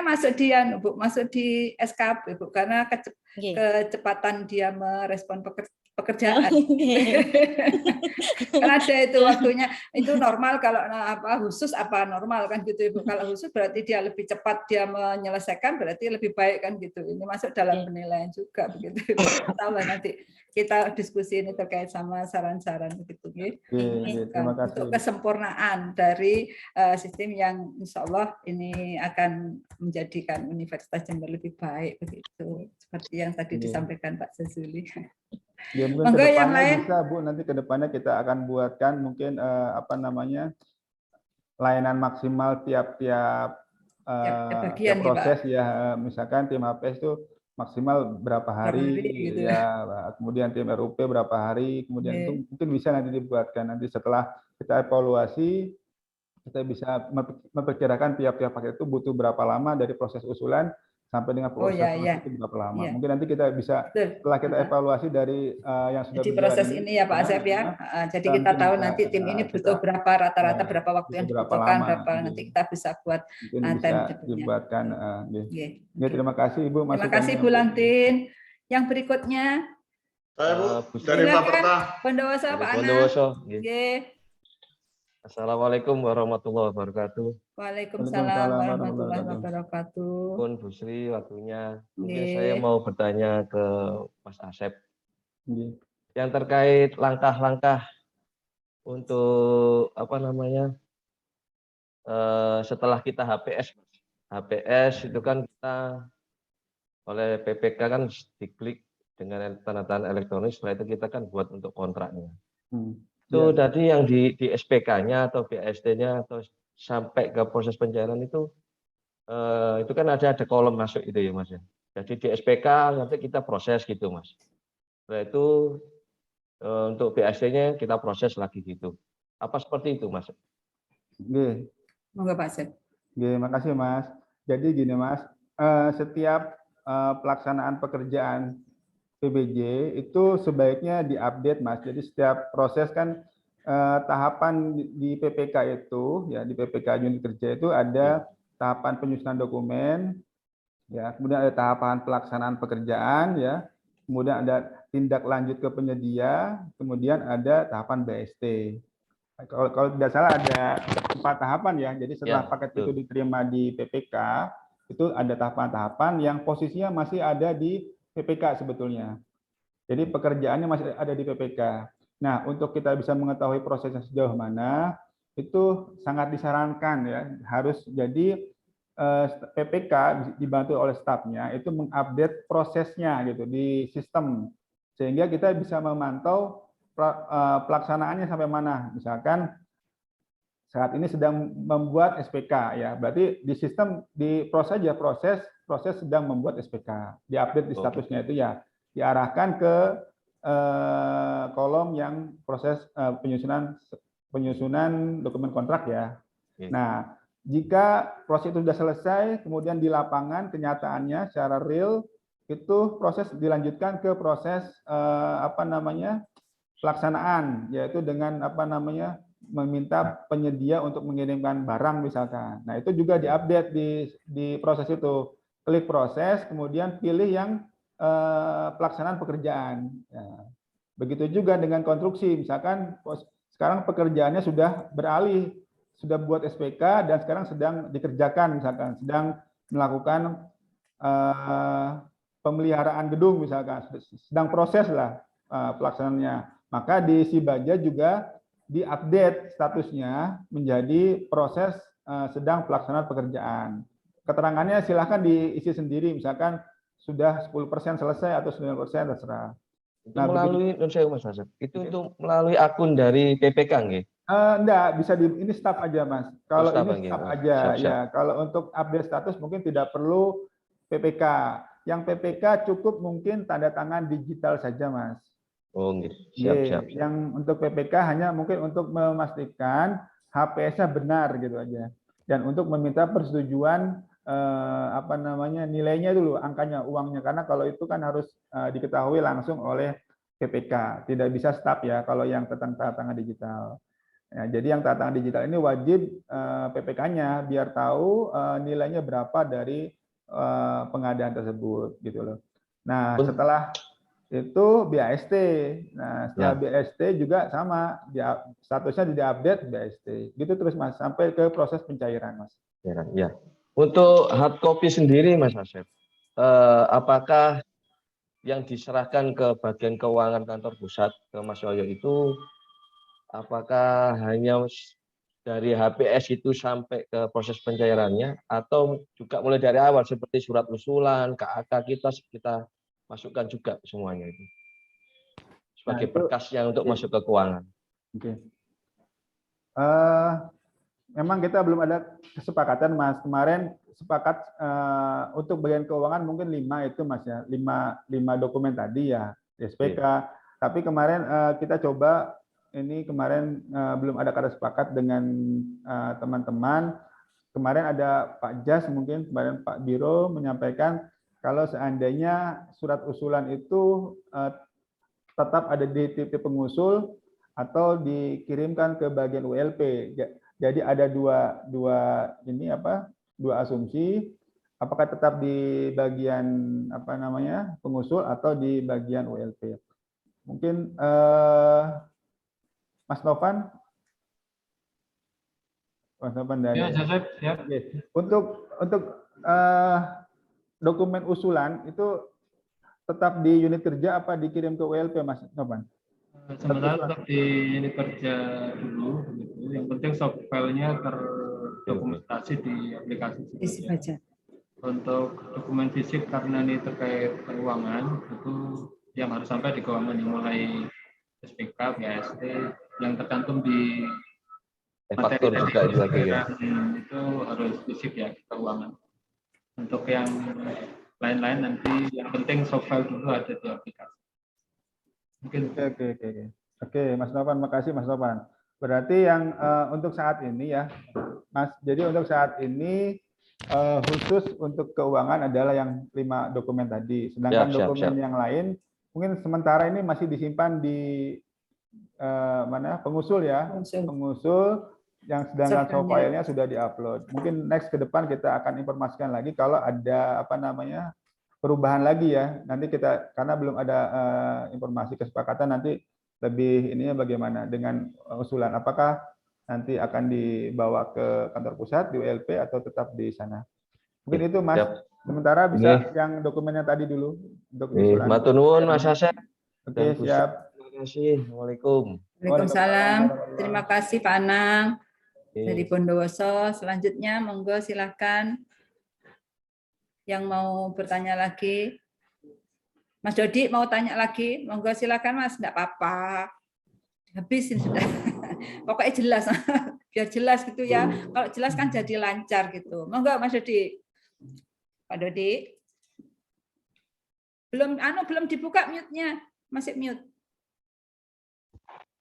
Speaker 2: Bu, masuk di SKP Bu, karena kecepatan dia merespon pekerjaan. Kan ada itu waktunya, itu normal kalau khusus apa normal kan gitu Ibu. Kalau khusus berarti dia lebih cepat dia menyelesaikan, berarti lebih baik kan gitu. Ini masuk dalam penilaian juga begitu. Tambah nanti kita diskusi ini terkait sama saran-saran begitu.
Speaker 3: Terima kasih.
Speaker 2: Untuk kesempurnaan dari sistem yang insya Allah ini akan menjadikan Universitas Jember lebih baik begitu. Seperti yang tadi disampaikan Pak Zazuli.
Speaker 3: Ya, mungkin kedepannya bisa Bu, nanti kedepannya kita akan buatkan mungkin layanan maksimal tiap proses ya, misalkan tim HPS itu maksimal berapa hari gitu ya, kemudian tim RUP berapa hari, kemudian itu mungkin bisa nanti dibuatkan, nanti setelah kita evaluasi kita bisa memperkirakan tiap-tiap paket itu butuh berapa lama dari proses usulan sampai dengan proses itu berapa lama. Mungkin nanti kita bisa setelah kita evaluasi dari yang sudah
Speaker 2: di proses ini ya Pak Asep ya. Jadi kita tahu nanti tim ini butuh berapa rata-rata berapa waktu yang dibutuhkan, berapa nanti kita bisa buat
Speaker 3: dibuatkan. Terima kasih Ibu.
Speaker 2: Terima kasih Bu Lantin. Yang berikutnya
Speaker 9: saya Bu dari Baperta.
Speaker 2: Pendowoso Pak Ana.
Speaker 10: Assalamualaikum warahmatullahi wabarakatuh.
Speaker 2: Waalaikumsalam warahmatullahi wabarakatuh.
Speaker 10: Pun Bu Sri waktunya. Mungkin saya mau bertanya ke Mas Asep. Yang terkait langkah-langkah untuk setelah kita HPS itu kan kita oleh PPK kan diklik dengan tanda tangan elektronik, setelah itu kita kan buat untuk kontraknya. Itu tadi yang di SPK-nya atau BAST-nya atau sampai ke proses pencairan itu kan ada kolom masuk itu ya Mas ya. Jadi di SPK nanti kita proses gitu Mas. Setelah itu untuk BAST-nya kita proses lagi gitu. Apa seperti itu Mas?
Speaker 2: Monggo Pak Asep.
Speaker 3: Oke, makasih Mas. Jadi gini Mas, setiap pelaksanaan pekerjaan PBJ itu sebaiknya diupdate Mas. Jadi setiap proses kan tahapan di PPK itu, ya di PPK unit kerja itu ada tahapan penyusunan dokumen, ya kemudian ada tahapan pelaksanaan pekerjaan, ya kemudian ada tindak lanjut ke penyedia, kemudian ada tahapan BST. Kalau tidak salah ada 4 tahapan ya. Jadi setelah paket itu diterima di PPK, itu ada tahapan-tahapan yang posisinya masih ada di PPK sebetulnya. Jadi pekerjaannya masih ada di PPK. Nah, untuk kita bisa mengetahui prosesnya sejauh mana, itu sangat disarankan ya, harus jadi PPK dibantu oleh stafnya itu mengupdate prosesnya gitu di sistem, sehingga kita bisa memantau pelaksanaannya sampai mana. Misalkan saat ini sedang membuat SPK ya, berarti di sistem di proses sedang membuat SPK, diupdate di statusnya itu ya, diarahkan ke kolom yang proses penyusunan dokumen kontrak ya. Nah, jika proses itu sudah selesai, kemudian di lapangan kenyataannya secara real itu proses dilanjutkan ke proses pelaksanaan, yaitu dengan meminta penyedia untuk mengirimkan barang misalkan. Nah, itu juga diupdate di proses itu. Klik proses, kemudian pilih yang pelaksanaan pekerjaan. Ya. Begitu juga dengan konstruksi, misalkan sekarang pekerjaannya sudah beralih, sudah buat SPK dan sekarang sedang dikerjakan, misalkan sedang melakukan pemeliharaan gedung, misalkan sedang proses lah pelaksanaannya. Maka di Sibaja juga diupdate statusnya menjadi proses sedang pelaksanaan pekerjaan. Keterangannya silahkan diisi sendiri, misalkan sudah 10% selesai atau 9% terserah.
Speaker 10: Itu melalui Mas Asep. Itu untuk melalui akun dari PPK nggih?
Speaker 3: Enggak, bisa ini staf aja Mas. Kalau ini staf aja
Speaker 10: siap.
Speaker 3: ya. Kalau untuk update status mungkin tidak perlu PPK. Yang PPK cukup mungkin tanda tangan digital saja Mas.
Speaker 10: Oh, siap.
Speaker 3: Yang untuk PPK hanya mungkin untuk memastikan HPS-nya benar gitu aja. Dan untuk meminta persetujuan nilainya dulu, angkanya, uangnya, karena kalau itu kan harus diketahui langsung oleh PPK, tidak bisa staf ya kalau yang tanda tangan digital. Ya, jadi yang tanda tangan digital ini wajib PPK-nya biar tahu nilainya berapa dari pengadaan tersebut gitu loh. Nah, setelah itu BAST. Nah, setelah BAST juga sama, statusnya diupdate BAST. Gitu terus Mas, sampai ke proses pencairan Mas.
Speaker 10: Ya. Untuk hard copy sendiri Mas Asep, apakah yang diserahkan ke bagian keuangan kantor pusat ke Mas Yoyo itu apakah hanya dari HPS itu sampai ke proses pencairannya atau juga mulai dari awal seperti surat usulan, KAK kita masukkan juga semuanya itu sebagai berkasnya untuk masuk ke keuangan.
Speaker 3: Oke. Memang kita belum ada kesepakatan Mas. Kemarin sepakat untuk bagian keuangan mungkin 5 itu Mas ya, 5 dokumen tadi ya, SPK. Tapi kemarin kita coba ini kemarin belum ada kata sepakat dengan teman-teman. Kemarin ada Pak Jas, mungkin kemarin Pak Biro menyampaikan kalau seandainya surat usulan itu tetap ada di titik pengusul atau dikirimkan ke bagian ULP. Jadi ada dua asumsi, apakah tetap di bagian pengusul atau di bagian ULP. Mungkin Mas Novan dari untuk dokumen usulan itu tetap di unit kerja apa dikirim ke ULP Mas Novan?
Speaker 6: Sementara tetap di unit kerja dulu, begitu. Yang penting soft file-nya terdokumentasi di aplikasi Sibaja. Untuk dokumen fisik karena ini terkait keuangan itu yang harus sampai di keuangan dimulai SPK, BAST yang tercantum di materi itu harus fisik ya keuangan. Untuk yang lain-lain nanti yang penting soft file dulu ada di aplikasi. Mungkin.
Speaker 3: Oke, Mas Novan, makasih Mas Novan. Berarti yang untuk saat ini ya, Mas. Jadi untuk saat ini khusus untuk keuangan adalah yang 5 dokumen tadi. Sedangkan dokumen yang lain mungkin sementara ini masih disimpan di mana pengusul ya, pengusul yang sedangkan soft file-nya sudah diupload. Mungkin next ke depan kita akan informasikan lagi kalau ada apa namanya perubahan lagi ya. Nanti kita karena belum ada informasi kesepakatan nanti lebih ininya bagaimana dengan usulan apakah nanti akan dibawa ke kantor pusat di ULP atau tetap di sana. Mungkin itu Mas. Sementara bisa yang dokumennya tadi dulu untuk usulan.
Speaker 10: Matur nuwun Mas Asep.
Speaker 3: Oke, siap.
Speaker 10: Terima kasih. Waalaikumsalam.
Speaker 2: Waalaikumsalam. Terima kasih Pak Anang dari Bondowoso. Selanjutnya monggo silahkan yang mau bertanya lagi. Mas Dodi mau tanya lagi, monggo silakan Mas, enggak apa-apa. Habis ini sudah. Pokoknya jelas, biar jelas gitu ya. Kalau jelas kan jadi lancar gitu. Monggo Mas Dodi. Pak Dodi. Belum dibuka mute-nya. Masih mute.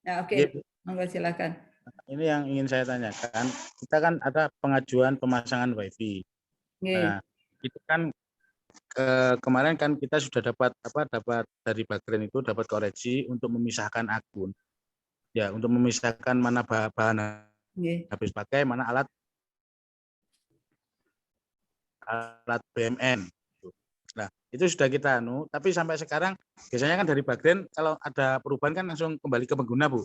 Speaker 2: Ya, oke. Monggo silakan.
Speaker 4: Ini yang ingin saya tanyakan. Kita kan ada pengajuan pemasangan WiFi. Nah, itu kan kemarin kan kita sudah dapat dari Bagren itu dapat koreksi untuk memisahkan akun. Ya, untuk memisahkan mana bahan habis pakai, mana alat BMN. Nah, itu sudah kita tapi sampai sekarang biasanya kan dari Bagren kalau ada perubahan kan langsung kembali ke pengguna, Bu.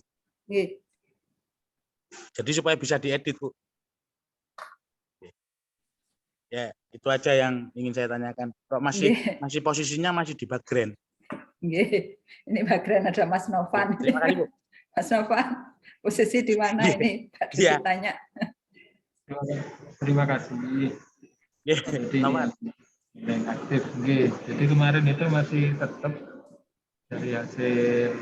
Speaker 4: Jadi supaya bisa diedit, Bu. Ya, itu aja yang ingin saya tanyakan. Kok masih posisinya masih di Bagren?
Speaker 2: Ini Bagren ada Mas Novan.
Speaker 4: Terima kasih, Bu.
Speaker 2: Mas Novan, posisi di mana ini? Pak Dodi tanya.
Speaker 6: Terima kasih. Jadi yang aktif. Jadi kemarin itu masih tetap dari hasil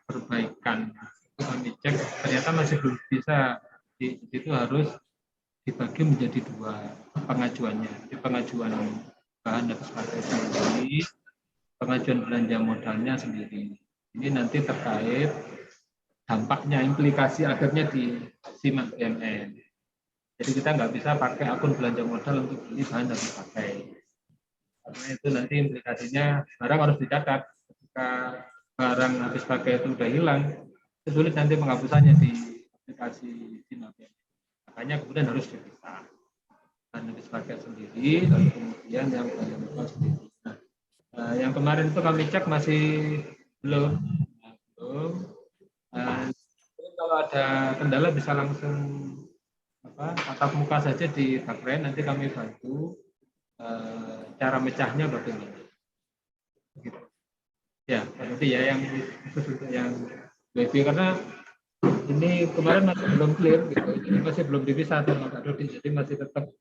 Speaker 6: perbaikan. Kami cek ternyata masih belum bisa. Itu harus dibagi menjadi 2 pengajuannya. Jadi pengajuan bahan habis pakai sendiri, pengajuan belanja modalnya sendiri. Ini nanti terkait dampaknya, implikasi akhirnya di SIM BMN. Jadi kita nggak bisa pakai akun belanja modal untuk beli bahan habis pakai. Karena itu nanti implikasinya barang harus dicatat. Ketika barang habis pakai itu udah hilang, itu sulit nanti penghapusannya di aplikasi SIM BMN. Makanya kemudian harus dipisah. Bahan habis pakai sendiri, lalu kemudian yang belanja modal sendiri. Nah, yang kemarin itu kami cek masih belum. Kalau ada kendala bisa langsung tatap muka saja di Bagren, nanti kami bantu cara mecahnya bagaimana. Gitu. Ya, nanti ya yang khusus untuk yang WiFi karena ini kemarin masih belum clear gitu, jadi masih belum dipisah sama Pak Dodi, jadi masih tetap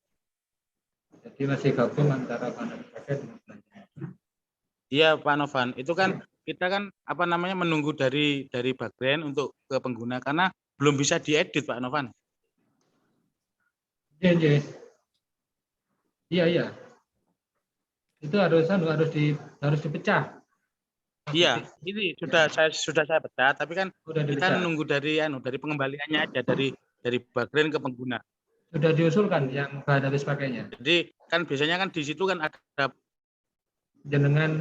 Speaker 6: masih gabung antara bahan pakai dengan belanja.
Speaker 4: Iya Pak Novan, itu kan kita kan menunggu dari Bagren untuk ke pengguna karena belum bisa diedit Pak Novan.
Speaker 6: Iya. Itu harus dipecah.
Speaker 4: Iya, ini sudah saya pecah, tapi kan kita nunggu dari pengembaliannya aja dari Bagren ke pengguna.
Speaker 6: Sudah diusulkan yang bahan habis pakainya.
Speaker 4: Jadi kan biasanya kan di situ kan ada
Speaker 6: jenengan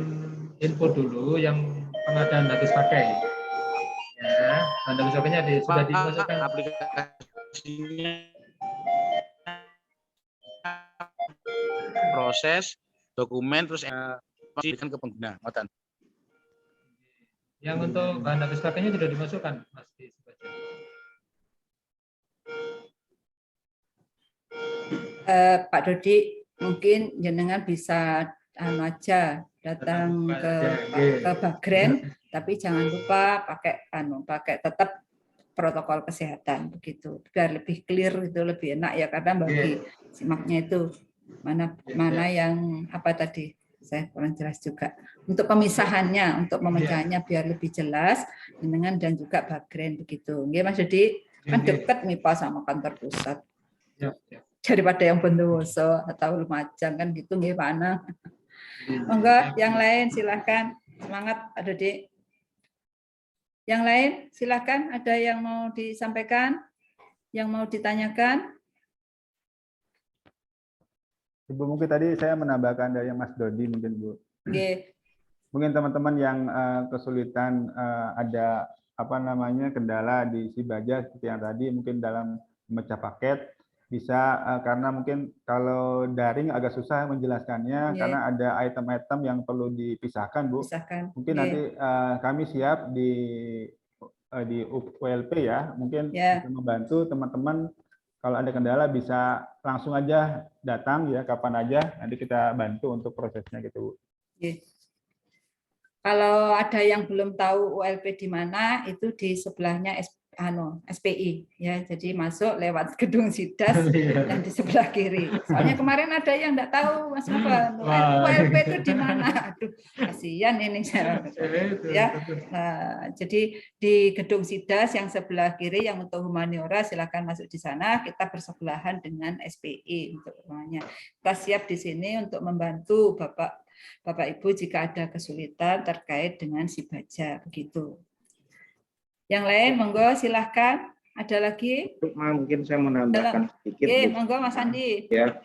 Speaker 6: info dulu yang pengadaan habis pakai. Ya, bahan habis pakainya sudah dimasukkan
Speaker 4: aplikasinya proses dokumen terus dimasukkan ke pengguna.
Speaker 6: Yang untuk bahan habis pakainya sudah dimasukkan, Mas.
Speaker 2: Pak Dodi, mungkin jenengan bisa aja datang ke Bagren, tapi jangan lupa pakai tetap protokol kesehatan begitu, biar lebih clear itu lebih enak ya, karena bagi simaknya itu mana yang tadi saya kurang jelas juga untuk pemisahannya, untuk memecahannya biar lebih jelas jenengan dan juga Bagren begitu. Nggih Mas Dodi, kan dekat MIPA sama kantor pusat. Daripada yang Bondowoso atau Lumajang kan gitu nggih Pak Anang. Monggo yang lain silahkan, semangat Pak Dodi. Yang lain silahkan, ada yang mau disampaikan, yang mau ditanyakan?
Speaker 3: Ibu, mungkin tadi saya menambahkan dari Mas Dodi mungkin, Bu.
Speaker 2: Nggih.
Speaker 3: Mungkin teman-teman yang kesulitan ada apa namanya kendala di Sibaja seperti yang tadi mungkin dalam memecah paket bisa karena mungkin kalau daring agak susah menjelaskannya karena ada item-item yang perlu dipisahkan, Bu. Mungkin nanti kami siap di ULP ya, mungkin bisa membantu teman-teman kalau ada kendala bisa langsung aja datang ya kapan aja nanti kita bantu untuk prosesnya gitu, Bu.
Speaker 2: Kalau ada yang belum tahu ULP di mana, itu di sebelahnya SPI ya. Jadi masuk lewat gedung Sidas dan di sebelah kiri. Soalnya kemarin ada yang enggak tahu Mas Novan, ULP itu di mana. Aduh, kasihan ini ya. Nah, jadi di gedung Sidas yang sebelah kiri yang untuk humaniora silakan masuk di sana. Kita bersebelahan dengan SPI untuk rumahnya. Kita siap di sini untuk membantu Bapak Ibu jika ada kesulitan terkait dengan Sibaja begitu. Yang lain monggo silahkan. Ada lagi?
Speaker 11: Mungkin saya mau menambahkan sedikit.
Speaker 2: Monggo Mas Andi.
Speaker 11: Ya.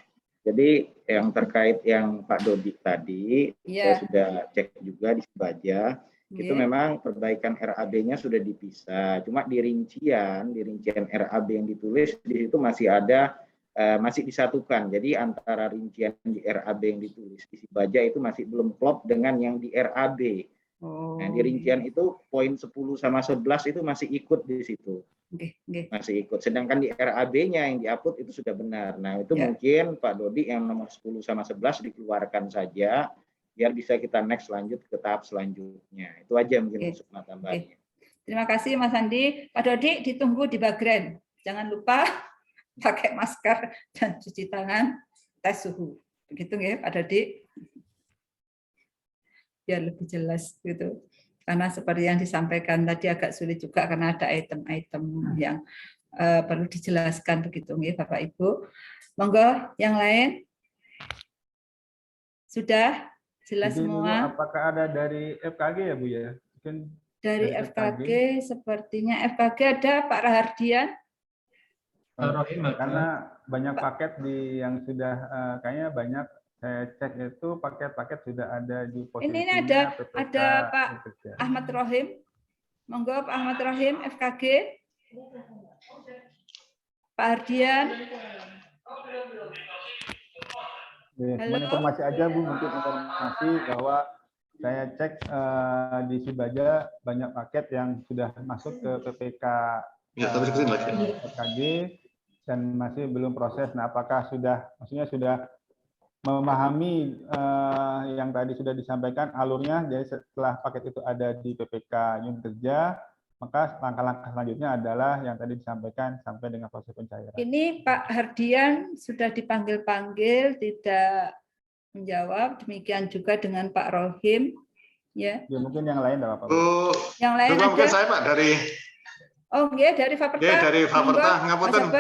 Speaker 11: Jadi yang terkait yang Pak Dodi tadi, saya sudah cek juga di Sibaja. Itu memang perbaikan RAB-nya sudah dipisah. Cuma di rincian RAB yang ditulis di situ masih ada masih disatukan. Jadi antara rincian di RAB yang ditulis di Sibaja itu masih belum klop dengan yang di RAB. Nah, di rincian itu poin 10 sama 11 itu masih ikut di situ. Masih ikut. Sedangkan di RAB-nya yang di-upload itu sudah benar. Nah, itu mungkin Pak Dodi yang nomor 10 sama 11 dikeluarkan saja biar bisa kita next lanjut ke tahap selanjutnya. Itu aja mungkin masuk tambahannya.
Speaker 2: Terima kasih Mas Andi. Pak Dodi ditunggu di Bagren. Jangan lupa pakai masker dan cuci tangan, tes suhu. Begitu ya, Pak Dodi? Biar lebih jelas gitu. Karena seperti yang disampaikan tadi agak sulit juga karena ada item-item yang perlu dijelaskan begitu ya, Bapak Ibu. Monggo yang lain. Sudah jelas semua?
Speaker 3: Apakah ada dari FKG ya, Bu ya? Mungkin
Speaker 2: dari FKG sepertinya FKG ada Pak Rahardian.
Speaker 3: Karena banyak paket yang sudah kayaknya banyak saya cek itu paket-paket sudah ada di posisi
Speaker 2: ini ada Pak Ahmad Rohim. Monggo Pak Ahmad Rohim FKG. Pak Hardian.
Speaker 3: Halo. Informasi aja Bu, mungkin informasi bahwa saya cek di Sibaja banyak paket yang sudah masuk ke PPK FKG dan masih belum proses. Nah, apakah maksudnya sudah memahami yang tadi sudah disampaikan alurnya, jadi setelah paket itu ada di PPK unit kerja, maka langkah-langkah selanjutnya adalah yang tadi disampaikan sampai dengan proses pencairan.
Speaker 2: Ini Pak Hardian sudah dipanggil-panggil, tidak menjawab, demikian juga dengan Pak Rohim. Ya,
Speaker 3: mungkin yang lain enggak apa-apa.
Speaker 2: Yang lain ada.
Speaker 9: Mungkin saya Pak dari
Speaker 2: dari Faperta.
Speaker 9: Dari Faperta, ngapunten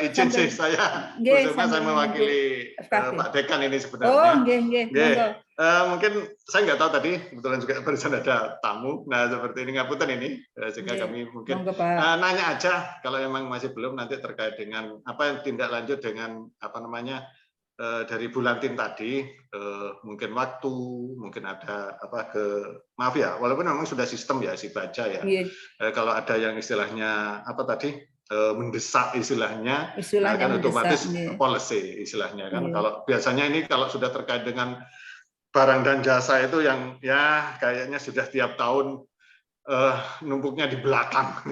Speaker 9: izin sih saya. Saya mewakili Pak Dekan ini sebenarnya. Mungkin saya nggak tahu tadi, kebetulan juga barusan ada tamu. Nah, seperti ini ngapunten ini, sehingga kami mungkin nanya aja kalau memang masih belum nanti terkait dengan apa yang tindak lanjut dengan apa namanya dari Bulantin tadi, mungkin waktu, mungkin ada maaf ya, walaupun memang sudah sistem ya Sibaja ya. Kalau ada yang istilahnya apa tadi mendesak istilahnya kan otomatis policy istilahnya kan. Kalau biasanya ini kalau sudah terkait dengan barang dan jasa itu yang ya kayaknya sudah tiap tahun numpuknya di belakang.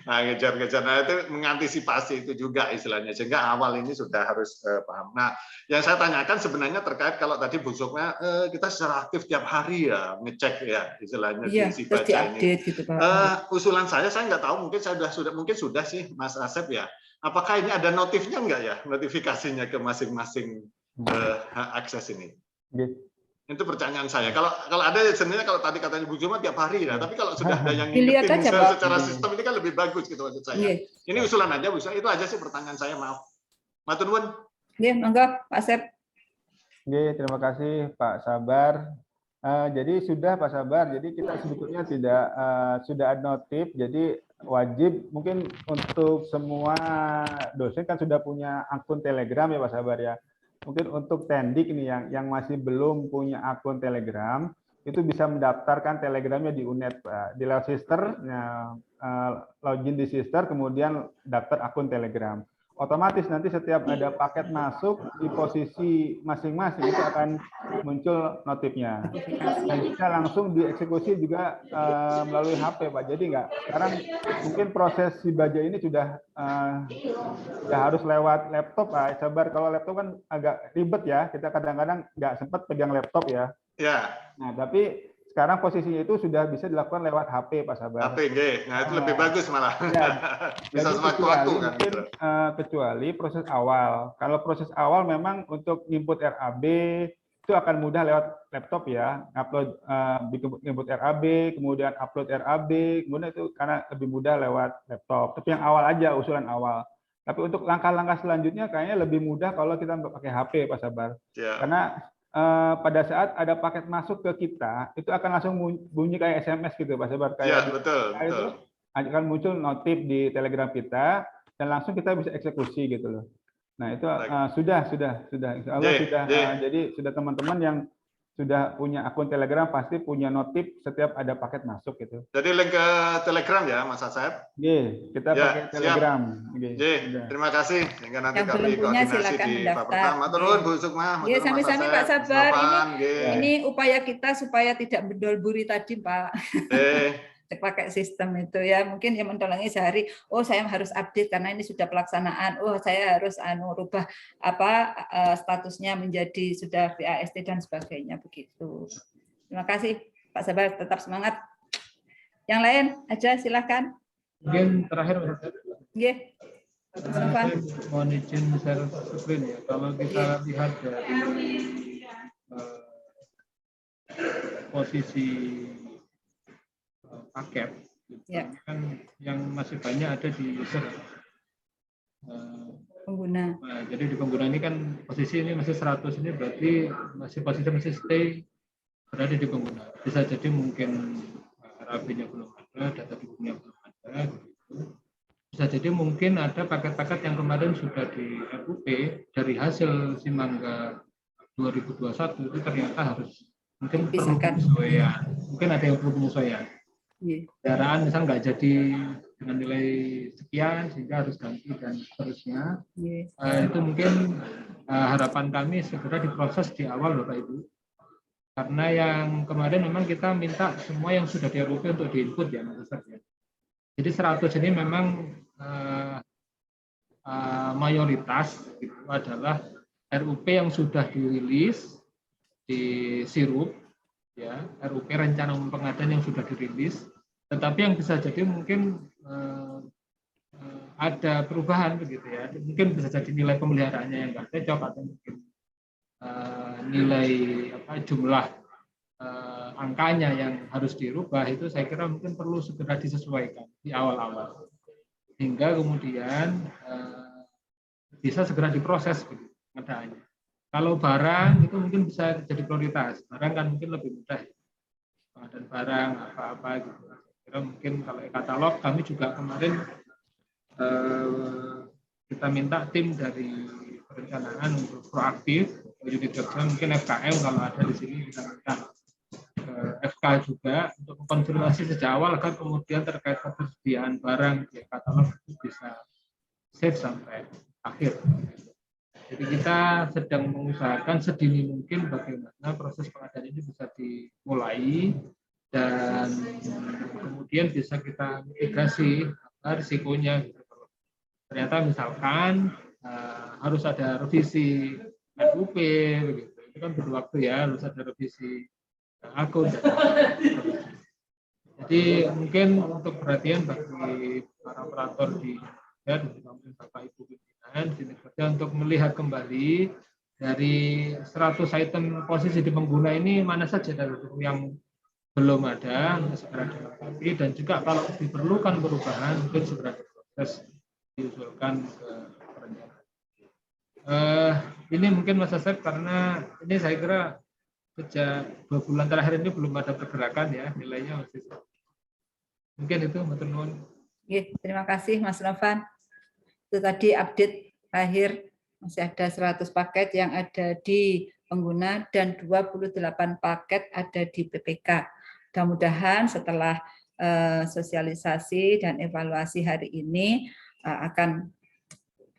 Speaker 9: Nah, ngejar-ngejar, nah itu mengantisipasi itu juga istilahnya, sehingga awal ini sudah harus paham. Nah, yang saya tanyakan sebenarnya terkait kalau tadi busuknya kita secara aktif tiap hari ya ngecek ya istilahnya di Sibaja ini. Gitu, usulan saya nggak tahu, mungkin sudah sih Mas Asep ya. Apakah ini ada notifnya nggak ya, notifikasinya ke masing-masing akses ini? Itu pertanyaan saya. Kalau ada sebenarnya kalau tadi katanya Bu Juma tiap hari ya, tapi kalau sudah ada yang ngingetin secara sistem ini kan lebih bagus gitu maksud saya. Ini usulan aja, Bu. Itu aja sih pertanyaan saya, maaf. Matur nuwun.
Speaker 2: Monggo Pak Asep.
Speaker 3: Terima kasih Pak Sabar. Jadi sudah Pak Sabar, jadi kita sebetulnya tidak sudah ada notif, jadi wajib mungkin untuk semua dosen kan sudah punya akun Telegram ya Pak Sabar ya. Mungkin untuk Tendik nih yang masih belum punya akun Telegram itu bisa mendaftarkan Telegramnya di UNED Pak. Di lewat Sister, login di Sister, kemudian daftar akun Telegram. Otomatis nanti setiap ada paket masuk di posisi masing-masing itu akan muncul notifnya. Dan bisa langsung dieksekusi juga melalui HP Pak. Jadi sekarang mungkin proses si baja ini sudah harus lewat laptop Pak. Sabar, kalau laptop kan agak ribet ya. Kita kadang-kadang nggak sempat pegang laptop ya.
Speaker 9: Ya.
Speaker 3: Nah, tapi sekarang posisinya itu sudah bisa dilakukan lewat HP, Pak Sabar.
Speaker 9: HP, nah itu lebih bagus malah.
Speaker 3: Ya,
Speaker 9: bisa sewaktu-waktu kan.
Speaker 3: Mungkin, kecuali proses awal. Kalau proses awal memang untuk input RAB itu akan mudah lewat laptop ya. Upload input RAB, kemudian upload RAB, kemudian itu karena lebih mudah lewat laptop. Tapi yang awal aja, usulan awal. Tapi untuk langkah-langkah selanjutnya kayaknya lebih mudah kalau kita pakai HP, Pak Sabar.
Speaker 9: Ya.
Speaker 3: Karena pada saat ada paket masuk ke kita, itu akan langsung bunyi kayak SMS gitu, Pak Sabar.
Speaker 9: Iya, betul.
Speaker 3: Itu akan muncul notif di Telegram kita, dan langsung kita bisa eksekusi gitu loh. Nah itu sudah. Insya Allah sudah. Jadi sudah teman-teman yang sudah punya akun Telegram pasti punya notif setiap ada paket masuk gitu.
Speaker 9: Jadi link ke Telegram ya, Mas Asep?
Speaker 3: Iya, kita pakai Telegram.
Speaker 9: Terima kasih. Sehingga nanti
Speaker 2: yang
Speaker 9: kami
Speaker 2: belum punya
Speaker 9: koordinasi
Speaker 2: silakan
Speaker 9: di
Speaker 2: mendaftar.
Speaker 9: pertama. Turun Bu Sukma.
Speaker 2: Iya, sami-sami Pak Sabar. Ini upaya kita supaya tidak berdolburi tadi Pak. Pakai sistem itu ya, mungkin yang mentolangi sehari, oh saya harus update karena ini sudah pelaksanaan, oh saya harus rubah statusnya menjadi sudah BAST dan sebagainya begitu. Terima kasih Pak Sabar, tetap semangat. Yang lain aja silakan.
Speaker 6: Mungkin terakhir
Speaker 2: Nggih.
Speaker 6: Saya mohon izin share screen ya. Kalau kita lihat dari posisi paket kan yang masih banyak ada di user
Speaker 2: pengguna.
Speaker 6: Nah, jadi di pengguna ini kan posisi ini masih 100, ini berarti masih stay berada di pengguna. Bisa jadi mungkin RAB-nya belum ada, data bukunya belum ada. Bisa jadi mungkin ada paket-paket yang kemarin sudah di RUP dari hasil Simangga 2021 itu ternyata harus mungkin perlu penyesuaian. Mungkin ada yang perlu penyesuaian. Kendaraan misalnya nggak jadi dengan nilai sekian sehingga harus ganti dan seterusnya. Itu mungkin harapan kami segera diproses di awal Bapak Ibu. Karena yang kemarin memang kita minta semua yang sudah di RUP untuk diinput ya Mas Ustaz ya. Jadi 100 ini memang mayoritas itu adalah RUP yang sudah dirilis di Sirup. Ya, RUP rencana umum pengadaan yang sudah dirilis, tetapi yang bisa jadi mungkin ada perubahan begitu ya, mungkin bisa jadi nilai pemeliharaannya yang nggak cocok atau mungkin nilai jumlah angkanya yang harus dirubah itu saya kira mungkin perlu segera disesuaikan di awal-awal hingga kemudian bisa segera diproses begitu pengadaannya. Kalau barang itu mungkin bisa jadi prioritas. Barang kan mungkin lebih mudah. Dan barang apa-apa gitu. Kira mungkin kalau katalog kami juga kemarin kita minta tim dari perencanaan untuk proaktif unit kerja mungkin FKM kalau ada di sini kita minta FK juga untuk konfirmasi sejak awal agar kemudian terkait ketersediaan barang di katalog itu bisa safe sampai akhir. Jadi kita sedang mengusahakan sedini mungkin bagaimana proses pengadaan ini bisa dimulai dan kemudian bisa kita mitigasi risikonya. Ternyata misalkan harus ada revisi RUP, begitu. Itu kan butuh waktu ya, harus ada revisi akun. Jadi mungkin untuk perhatian bagi para operator di mungkin Bapak Ibu pimpinan sini kerja untuk melihat kembali dari 100 item posisi di pengguna ini mana saja dari yang belum ada segera dilengkapi dan juga kalau diperlukan perubahan mungkin segera diproses diusulkan ke perencanaan. Ini mungkin Mas Asep karena ini saya kira sejak 2 bulan terakhir ini belum ada pergerakan ya nilainya masih mungkin itu matur nuwun.
Speaker 2: Terima kasih Mas Novan. Itu tadi update akhir, masih ada 100 paket yang ada di pengguna dan 28 paket ada di PPK. Mudah-mudahan setelah sosialisasi dan evaluasi hari ini akan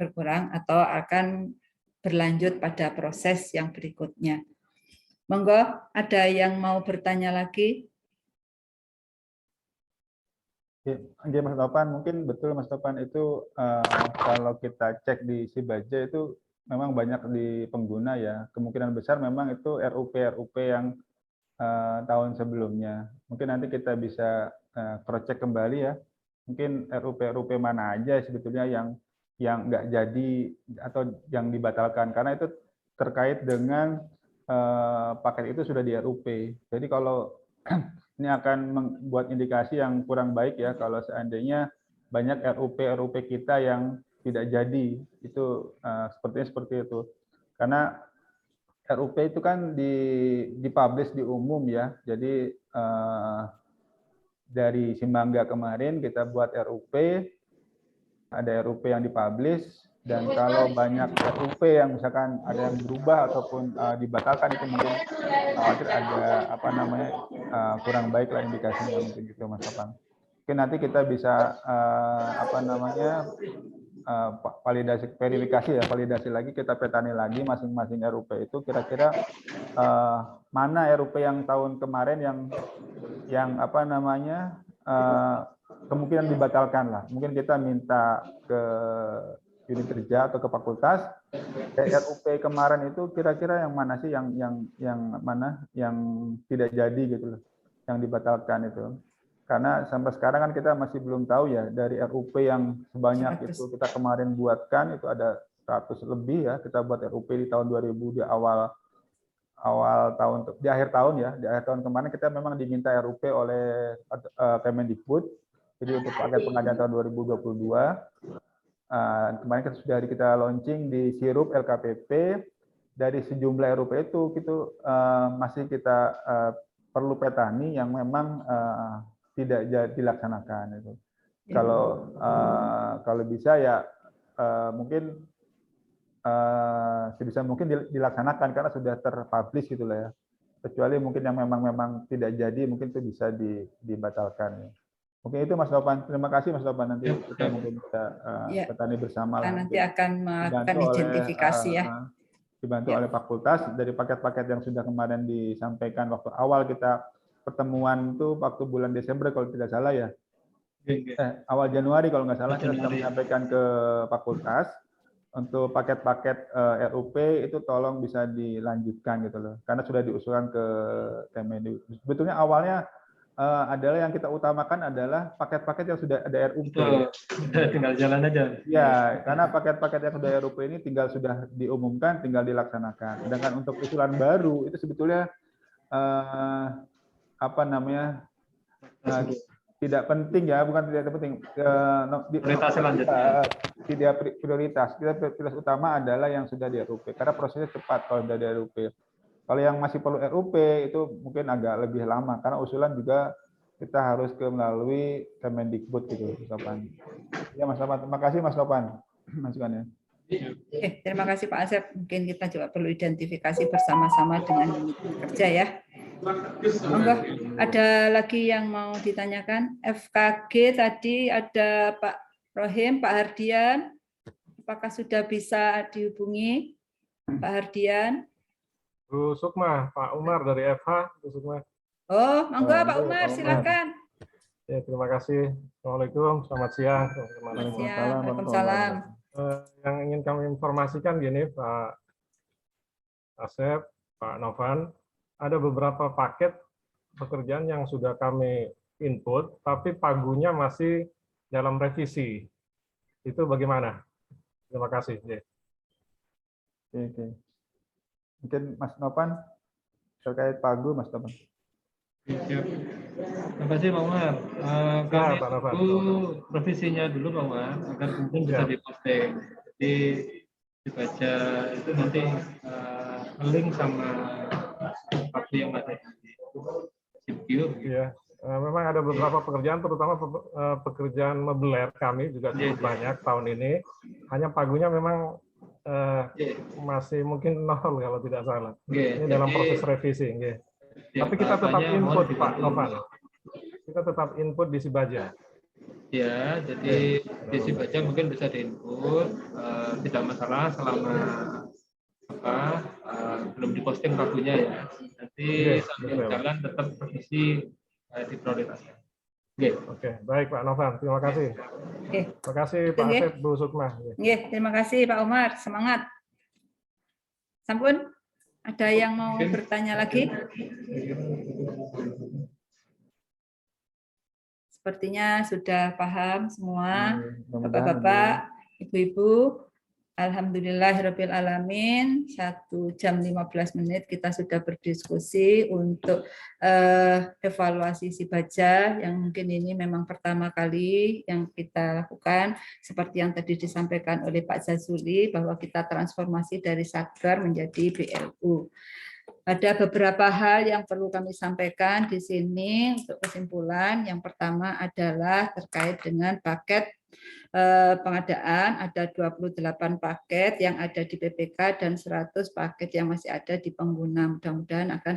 Speaker 2: berkurang atau akan berlanjut pada proses yang berikutnya. Monggo, ada yang mau bertanya lagi?
Speaker 3: Oke, Mas Topan, mungkin betul Mas Topan itu kalau kita cek di Sibaja itu memang banyak di pengguna ya. Kemungkinan besar memang itu RUP yang tahun sebelumnya. Mungkin nanti kita bisa cross check kembali ya. Mungkin RUP mana aja sebetulnya yang nggak jadi atau yang dibatalkan karena itu terkait dengan paket itu sudah di RUP. Jadi kalau ini akan membuat indikasi yang kurang baik ya kalau seandainya banyak RUP kita yang tidak jadi, itu sepertinya seperti itu. Karena RUP itu kan dipublish di umum ya, jadi dari Simbangga kemarin kita buat RUP, ada RUP yang dipublish, dan kalau banyak RUP yang misalkan ada yang berubah ataupun dibatalkan itu mungkin khawatir ada kurang baik lah indikasinya mungkin gitu Mas Topan. Mungkin nanti kita bisa validasi lagi, kita petani lagi masing-masing RUP itu kira-kira mana RUP yang tahun kemarin yang kemungkinan dibatalkan lah. Mungkin kita minta ke unit kerja atau ke fakultas RUP kemarin itu kira-kira yang mana sih yang tidak jadi gitu loh, yang dibatalkan itu. Karena sampai sekarang kan kita masih belum tahu ya, dari RUP yang sebanyak itu kita kemarin buatkan itu ada 100 lebih ya, kita buat RUP di tahun 2000 di awal tahun, di akhir tahun ya, di akhir tahun kemarin kita memang diminta RUP oleh Kemendikbud, jadi untuk paket pengadaan tahun 2022. Kemarin sudah kita launching di Sirup LKPP, dari sejumlah RUP itu masih kita perlu petani yang memang tidak dilaksanakan itu. Kalau bisa ya mungkin sebisa mungkin dilaksanakan karena sudah terpublish gitu lah ya. Kecuali mungkin yang memang tidak jadi mungkin itu bisa dibatalkan. Mungkin itu Mas Topan. Terima kasih Mas Topan, nanti kita mungkin bisa petani bersama lah.
Speaker 2: Nanti akan melakukan identifikasi ya.
Speaker 3: Dibantu oleh fakultas dari paket-paket yang sudah kemarin disampaikan waktu awal kita pertemuan itu waktu bulan Desember kalau tidak salah ya. Awal Januari kalau nggak salah kita sudah menyampaikan ke fakultas untuk paket-paket RUP itu tolong bisa dilanjutkan gitu loh. Karena sudah diusulkan ke Kemendikbud. Sebetulnya awalnya adalah yang kita utamakan adalah paket-paket yang sudah ada RUP.
Speaker 6: Tinggal jalan aja.
Speaker 3: Ya, karena paket-paket yang sudah RUP ini sudah diumumkan, tinggal dilaksanakan. Sedangkan untuk usulan baru itu sebetulnya tidak penting ya, bukan tidak penting.
Speaker 6: Prioritas selanjutnya.
Speaker 3: Tidak prioritas. Prioritas utama adalah yang sudah di RUP, karena prosesnya cepat kalau sudah di RUP. Kalau yang masih perlu RUP itu mungkin agak lebih lama, karena usulan juga kita harus melalui Kemendikbud gitu, Mas Topan. Ya Mas Topan, terima kasih Mas Topan masukannya.
Speaker 2: Terima kasih Pak Asep. Mungkin kita juga perlu identifikasi bersama-sama dengan unit kerja ya. Monggo, ada lagi yang mau ditanyakan? FKG tadi ada Pak Rohim, Pak Hardian. Apakah sudah bisa dihubungi Pak Hardian?
Speaker 12: Bu Sukma, Pak Umar dari FH, Bu Sukma.
Speaker 2: Oh, monggo Pak Umar, silakan.
Speaker 12: Ya, terima kasih. Assalamualaikum, selamat siang.
Speaker 2: Waalaikumsalam.
Speaker 12: Yang ingin kami informasikan gini, Pak Asep, Pak Novan, ada beberapa paket pekerjaan yang sudah kami input, tapi pagunya masih dalam revisi. Itu bagaimana? Terima kasih.
Speaker 3: Oke. Mungkin Mas Novan terkait pagu, Mas Novan.
Speaker 6: Terima kasih Pak Umar. Kami tunggu revisinya dulu Pak Umar, agar kemudian bisa diposting. Jadi dibaca itu nanti link sama waktu yang ada di SIPQ.
Speaker 12: memang ada beberapa pekerjaan, terutama pekerjaan mebeler kami juga cukup banyak tahun ini. Hanya pagunya memang masih mungkin 0 kalau tidak salah. Ini dalam proses revisi. Tapi kita tetap input, Pak Novan. Kita tetap input di Sibaja.
Speaker 6: Ya, jadi di Sibaja mungkin bisa diinput, tidak masalah selama belum diposting pagunya ya. Nanti sambil jalan tetap revisi diprioritaskan.
Speaker 12: Oke, baik Pak Novan, terima kasih. Terima kasih Pak Asep, Bu Sukma.
Speaker 2: Terima kasih Pak Umar, semangat. Sampun, ada yang mau bertanya lagi? Sepertinya sudah paham semua, Bapak-bapak, Ibu-ibu. Alhamdulillahirabbil alamin. 1 jam 15 menit kita sudah berdiskusi untuk evaluasi Sibaja yang mungkin ini memang pertama kali yang kita lakukan, seperti yang tadi disampaikan oleh Pak Zazuli bahwa kita transformasi dari Satker menjadi BLU. Ada beberapa hal yang perlu kami sampaikan di sini untuk kesimpulan. Yang pertama adalah terkait dengan paket pengadaan. Ada 28 paket yang ada di PPK dan 100 paket yang masih ada di pengguna. Mudah-mudahan akan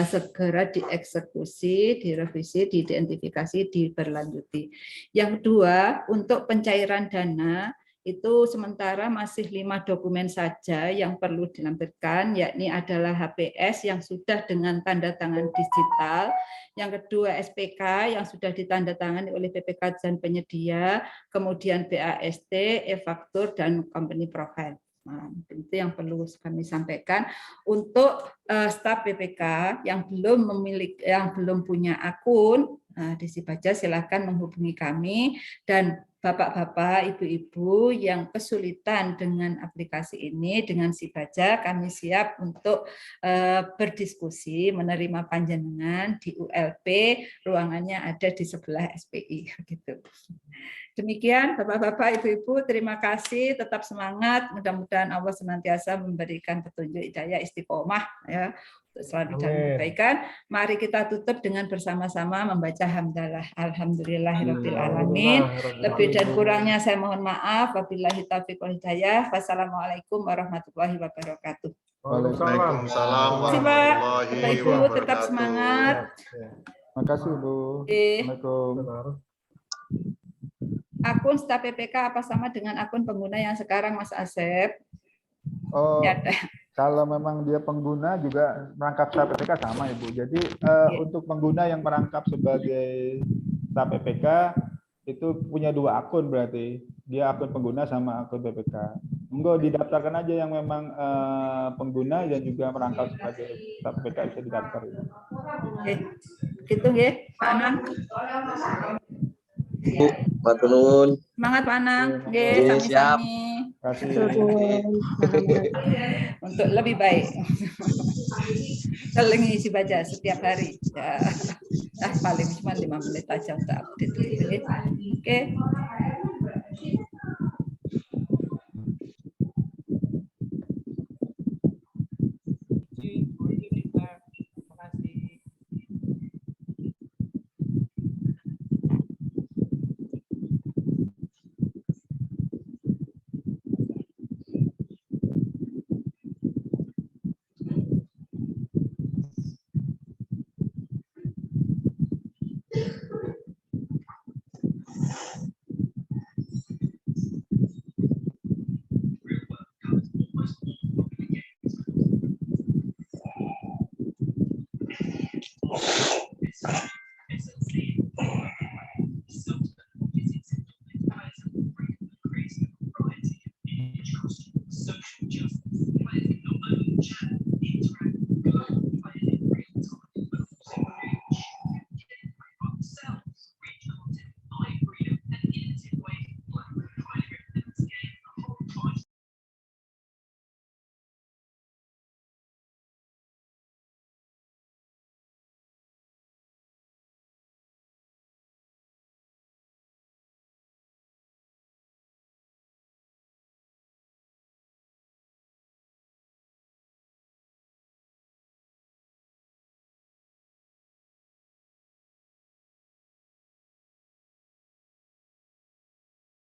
Speaker 2: segera dieksekusi, direvisi, diidentifikasi, diberlanjuti. Yang kedua, untuk pencairan dana itu sementara masih 5 dokumen saja yang perlu dilampirkan, yakni adalah HPS yang sudah dengan tanda tangan digital, yang kedua SPK yang sudah ditandatangani oleh PPK dan penyedia, kemudian BAST, e-faktur, dan company profile. Nah, itu yang perlu kami sampaikan. Untuk staf PPK yang belum punya akun di Sibaja, silakan menghubungi kami, dan Bapak-bapak, Ibu-ibu yang kesulitan dengan aplikasi ini, dengan Sibaja, kami siap untuk berdiskusi, menerima panjenengan di ULP, ruangannya ada di sebelah SPI. Gitu. Demikian Bapak-bapak, Ibu-ibu, terima kasih, tetap semangat, mudah-mudahan Allah senantiasa memberikan petunjuk hidayah istiqomah ya, untuk selalu dalam kebaikan. Mari kita tutup dengan bersama-sama membaca hamdalah. Alhamdulillahirabbil alamin. Lebih dan kurangnya saya mohon maaf. Wabillahi taufiq wal hidayah. Wassalamualaikum warahmatullahi wabarakatuh.
Speaker 9: Waalaikumsalam warahmatullahi
Speaker 2: Ibu tetap semangat.
Speaker 3: Terima kasih Bu. Assalamualaikum.
Speaker 2: Akun staf PPK apa sama dengan akun pengguna yang sekarang Mas Asep?
Speaker 3: Oh, ya, kalau memang dia pengguna juga merangkap staf PPK sama Ibu. Jadi untuk pengguna yang merangkap sebagai staf PPK itu punya 2 akun, berarti dia akun pengguna sama akun PPK. Monggo didaftarkan aja yang memang pengguna dan juga merangkap sebagai staf PPK bisa didaftar.
Speaker 2: Oke, gitu ya Pak Anang.
Speaker 13: Bu, Pak Tunun.
Speaker 2: Semangat Pak Anang.
Speaker 13: Siap.
Speaker 2: Untuk lebih baik. Selingi Sibaja setiap hari. Ya. Paling cuma 5 menit aja untuk update. Oke.